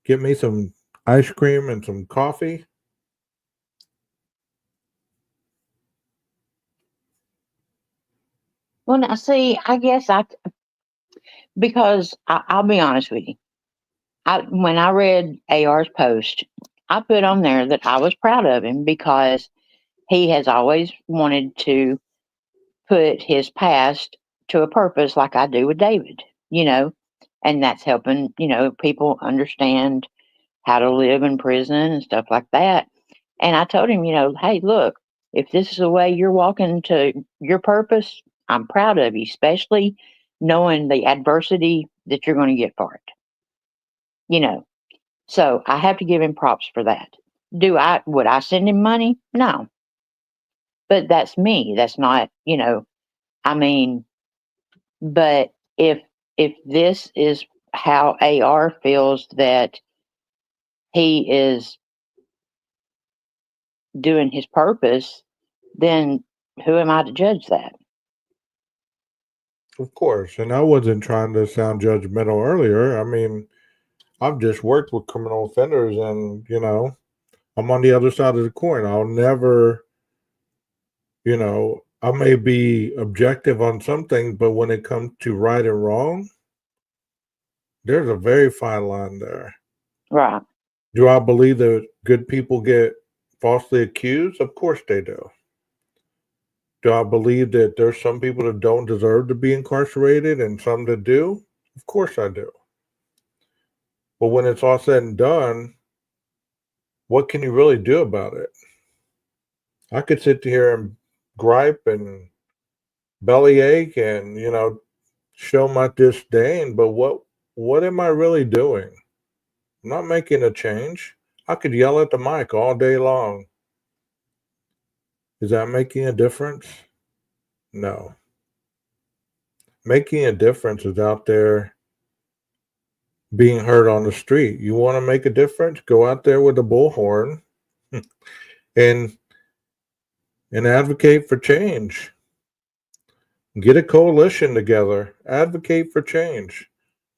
Get me some ice cream and some coffee. Well, now, see, I guess because I'll be honest with you. When I read AR's post, I put on there that I was proud of him because he has always wanted to put his past to a purpose like I do with David, and that's helping, people understand how to live in prison and stuff like that. And I told him, hey, look, if this is the way you're walking to your purpose, I'm proud of you, especially knowing the adversity that you're going to get for it. So I have to give him props for that. Would I send him money? No. But that's me. That's not, I mean, but if this is how AR feels that he is doing his purpose, then who am I to judge that? Of course. And I wasn't trying to sound judgmental earlier. I mean, I've just worked with criminal offenders and, I'm on the other side of the coin. I'll never, I may be objective on some things, but when it comes to right and wrong, there's a very fine line there. Right. Do I believe that good people get falsely accused? Of course they do. Do I believe that there's some people that don't deserve to be incarcerated and some that do? Of course I do. But when it's all said and done, what can you really do about it? I could sit here and gripe and bellyache and, show my disdain, but what am I really doing? I'm not making a change. I could yell at the mic all day long. Is that making a difference? No. Making a difference is out there being heard on the street. You want to make a difference? Go out there with a bullhorn and advocate for change. Get a coalition together. Advocate for change.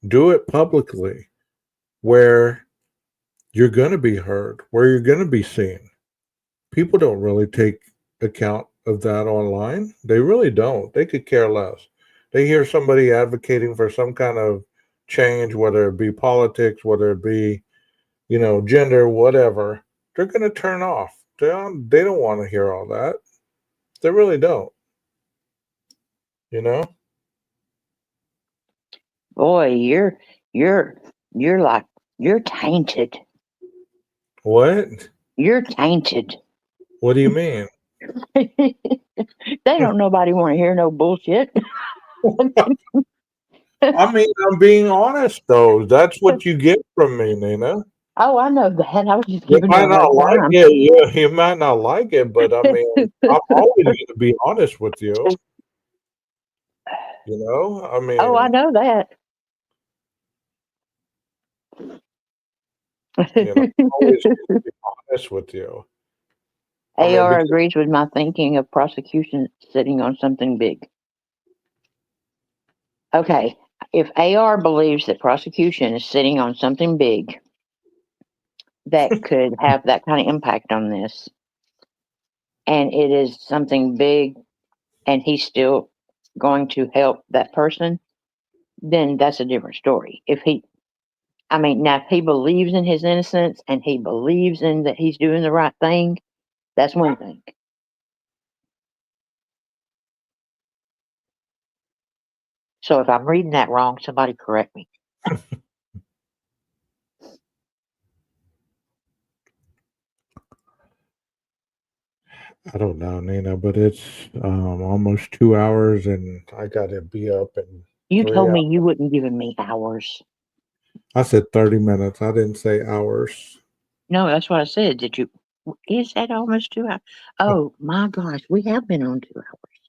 Do it publicly where you're going to be heard, where you're going to be seen. People don't really take account of that online. They really don't. They could care less. They hear somebody advocating for some kind of change, whether it be politics, whether it be, gender, whatever. They're going to turn off. They don't want to hear all that. They really don't. Boy, you're tainted. What? You're tainted. What do you mean? Nobody want to hear no bullshit. I mean, I'm being honest, though. That's what you get from me, Nina. Oh, I know that. I was just You giving might you a not hard like time. it. You might not like it, but I mean, I'm always going to be honest with you. I mean. Oh, I know that. I'm always going to be honest with you. AR agrees with my thinking of prosecution sitting on something big. Okay, if AR believes that prosecution is sitting on something big that could have that kind of impact on this, and it is something big, and he's still going to help that person, then that's a different story. If he believes in his innocence and he believes in that he's doing the right thing, that's one thing. So if I'm reading that wrong, somebody correct me. I don't know, Nina, but it's almost 2 hours, and I got to be up. And you told me you wouldn't give me hours. I said 30 minutes. I didn't say hours. No, that's what I said. Did you? Is that almost 2 hours? Oh my gosh, we have been on 2 hours.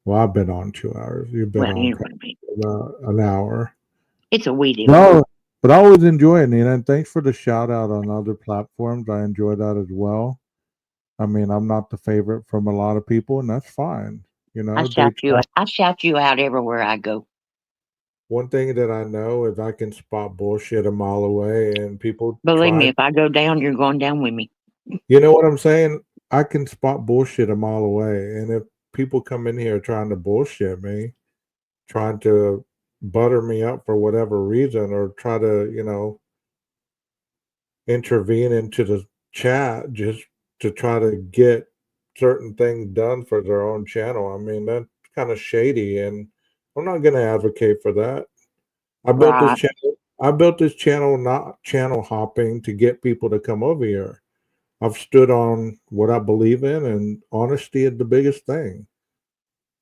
Well, I've been on 2 hours. You've been Well, on you know what I mean. about an hour. It's a wee deal. No, but I always enjoy it, Nina. And thanks for the shout out on other platforms. I enjoy that as well. I mean, I'm not the favorite from a lot of people, and that's fine. You know, I shout you out everywhere I go. one thing that I know is I can spot bullshit a mile away, and people Believe me, try. if I go down, you're going down with me. You know what I'm saying? I can spot bullshit a mile away, and if people come in here trying to bullshit me, trying to butter me up for whatever reason, or try to, intervene into the chat just to try to get certain things done for their own channel. I mean, that's kind of shady, and I'm not going to advocate for that. I built this Right. channel. I built this channel not channel hopping to get people to come over here. I've stood on what I believe in, and honesty is the biggest thing.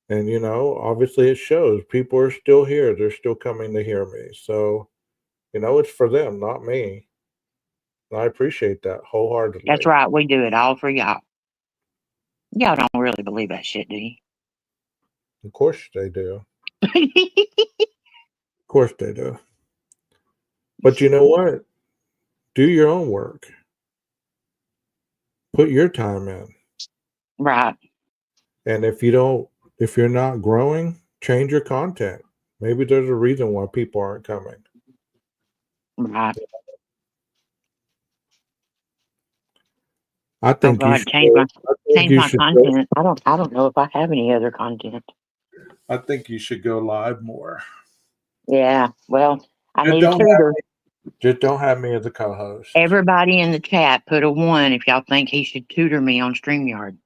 And obviously it shows. People are still here. They're still coming to hear me. So, it's for them, not me. I appreciate that wholeheartedly. That's right. We do it all for y'all. Y'all don't really believe that shit, do you? Of course they do. Of course they do. But you know what? Do your own work. Put your time in. Right. And if you're not growing, change your content. Maybe there's a reason why people aren't coming. Right. I think God, you should change my go, content. I don't know if I have any other content. I think you should go live more. Yeah. Well, I Just need a tutor. Just don't have me as a co-host. Everybody in the chat put a 1 if y'all think he should tutor me on StreamYard.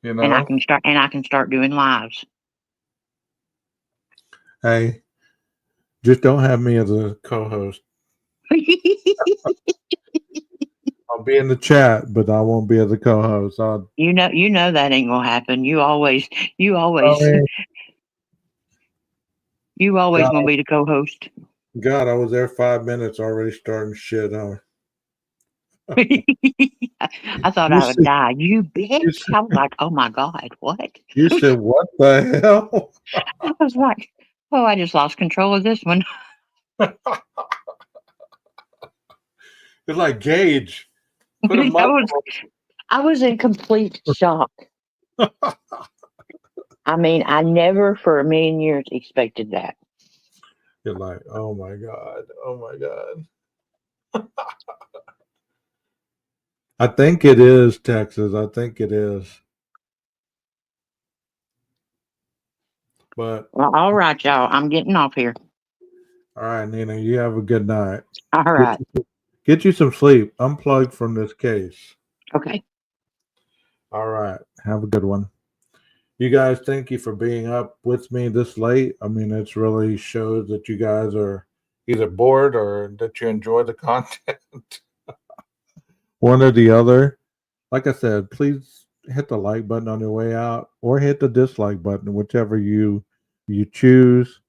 And I can start doing lives. Hey, just don't have me as a co-host. I'll be in the chat, but I won't be as a co-host. You know that ain't gonna happen. You always you always gonna be the co-host. God, I was there 5 minutes already starting shit. Huh? I thought I would die. You bitch. I was like, oh my God, what? You said, what the hell? I was like, oh, I just lost control of this one. It's like Gage. Put a muzzle I was in complete shock. I mean, I never for a million years expected that. You're like, oh my God. Oh my God. I think it is Texas. I think it is. But Well, all right, y'all. I'm getting off here. All right, Nina, you have a good night. All right. Get you some sleep. Unplugged from this case. Okay. All right. Have a good one. You guys, thank you for being up with me this late. I mean, it's really shows that you guys are either bored or that you enjoy the content. One or the other. Like I said, please hit the like button on your way out or hit the dislike button, whichever you choose.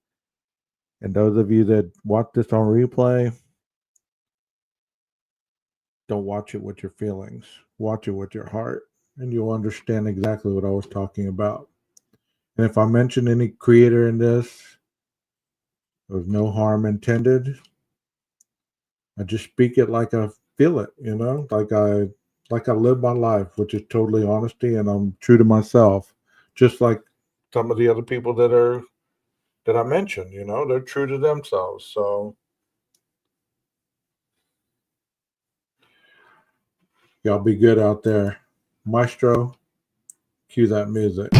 And those of you that watch this on replay, don't watch it with your feelings. Watch it with your heart, and you'll understand exactly what I was talking about. And if I mention any creator in this, there's no harm intended. I just speak it like I feel it, like I live my life, which is totally honesty, and I'm true to myself, just like some of the other people that I mentioned. They're true to themselves. So y'all be good out there. Maestro, cue that music.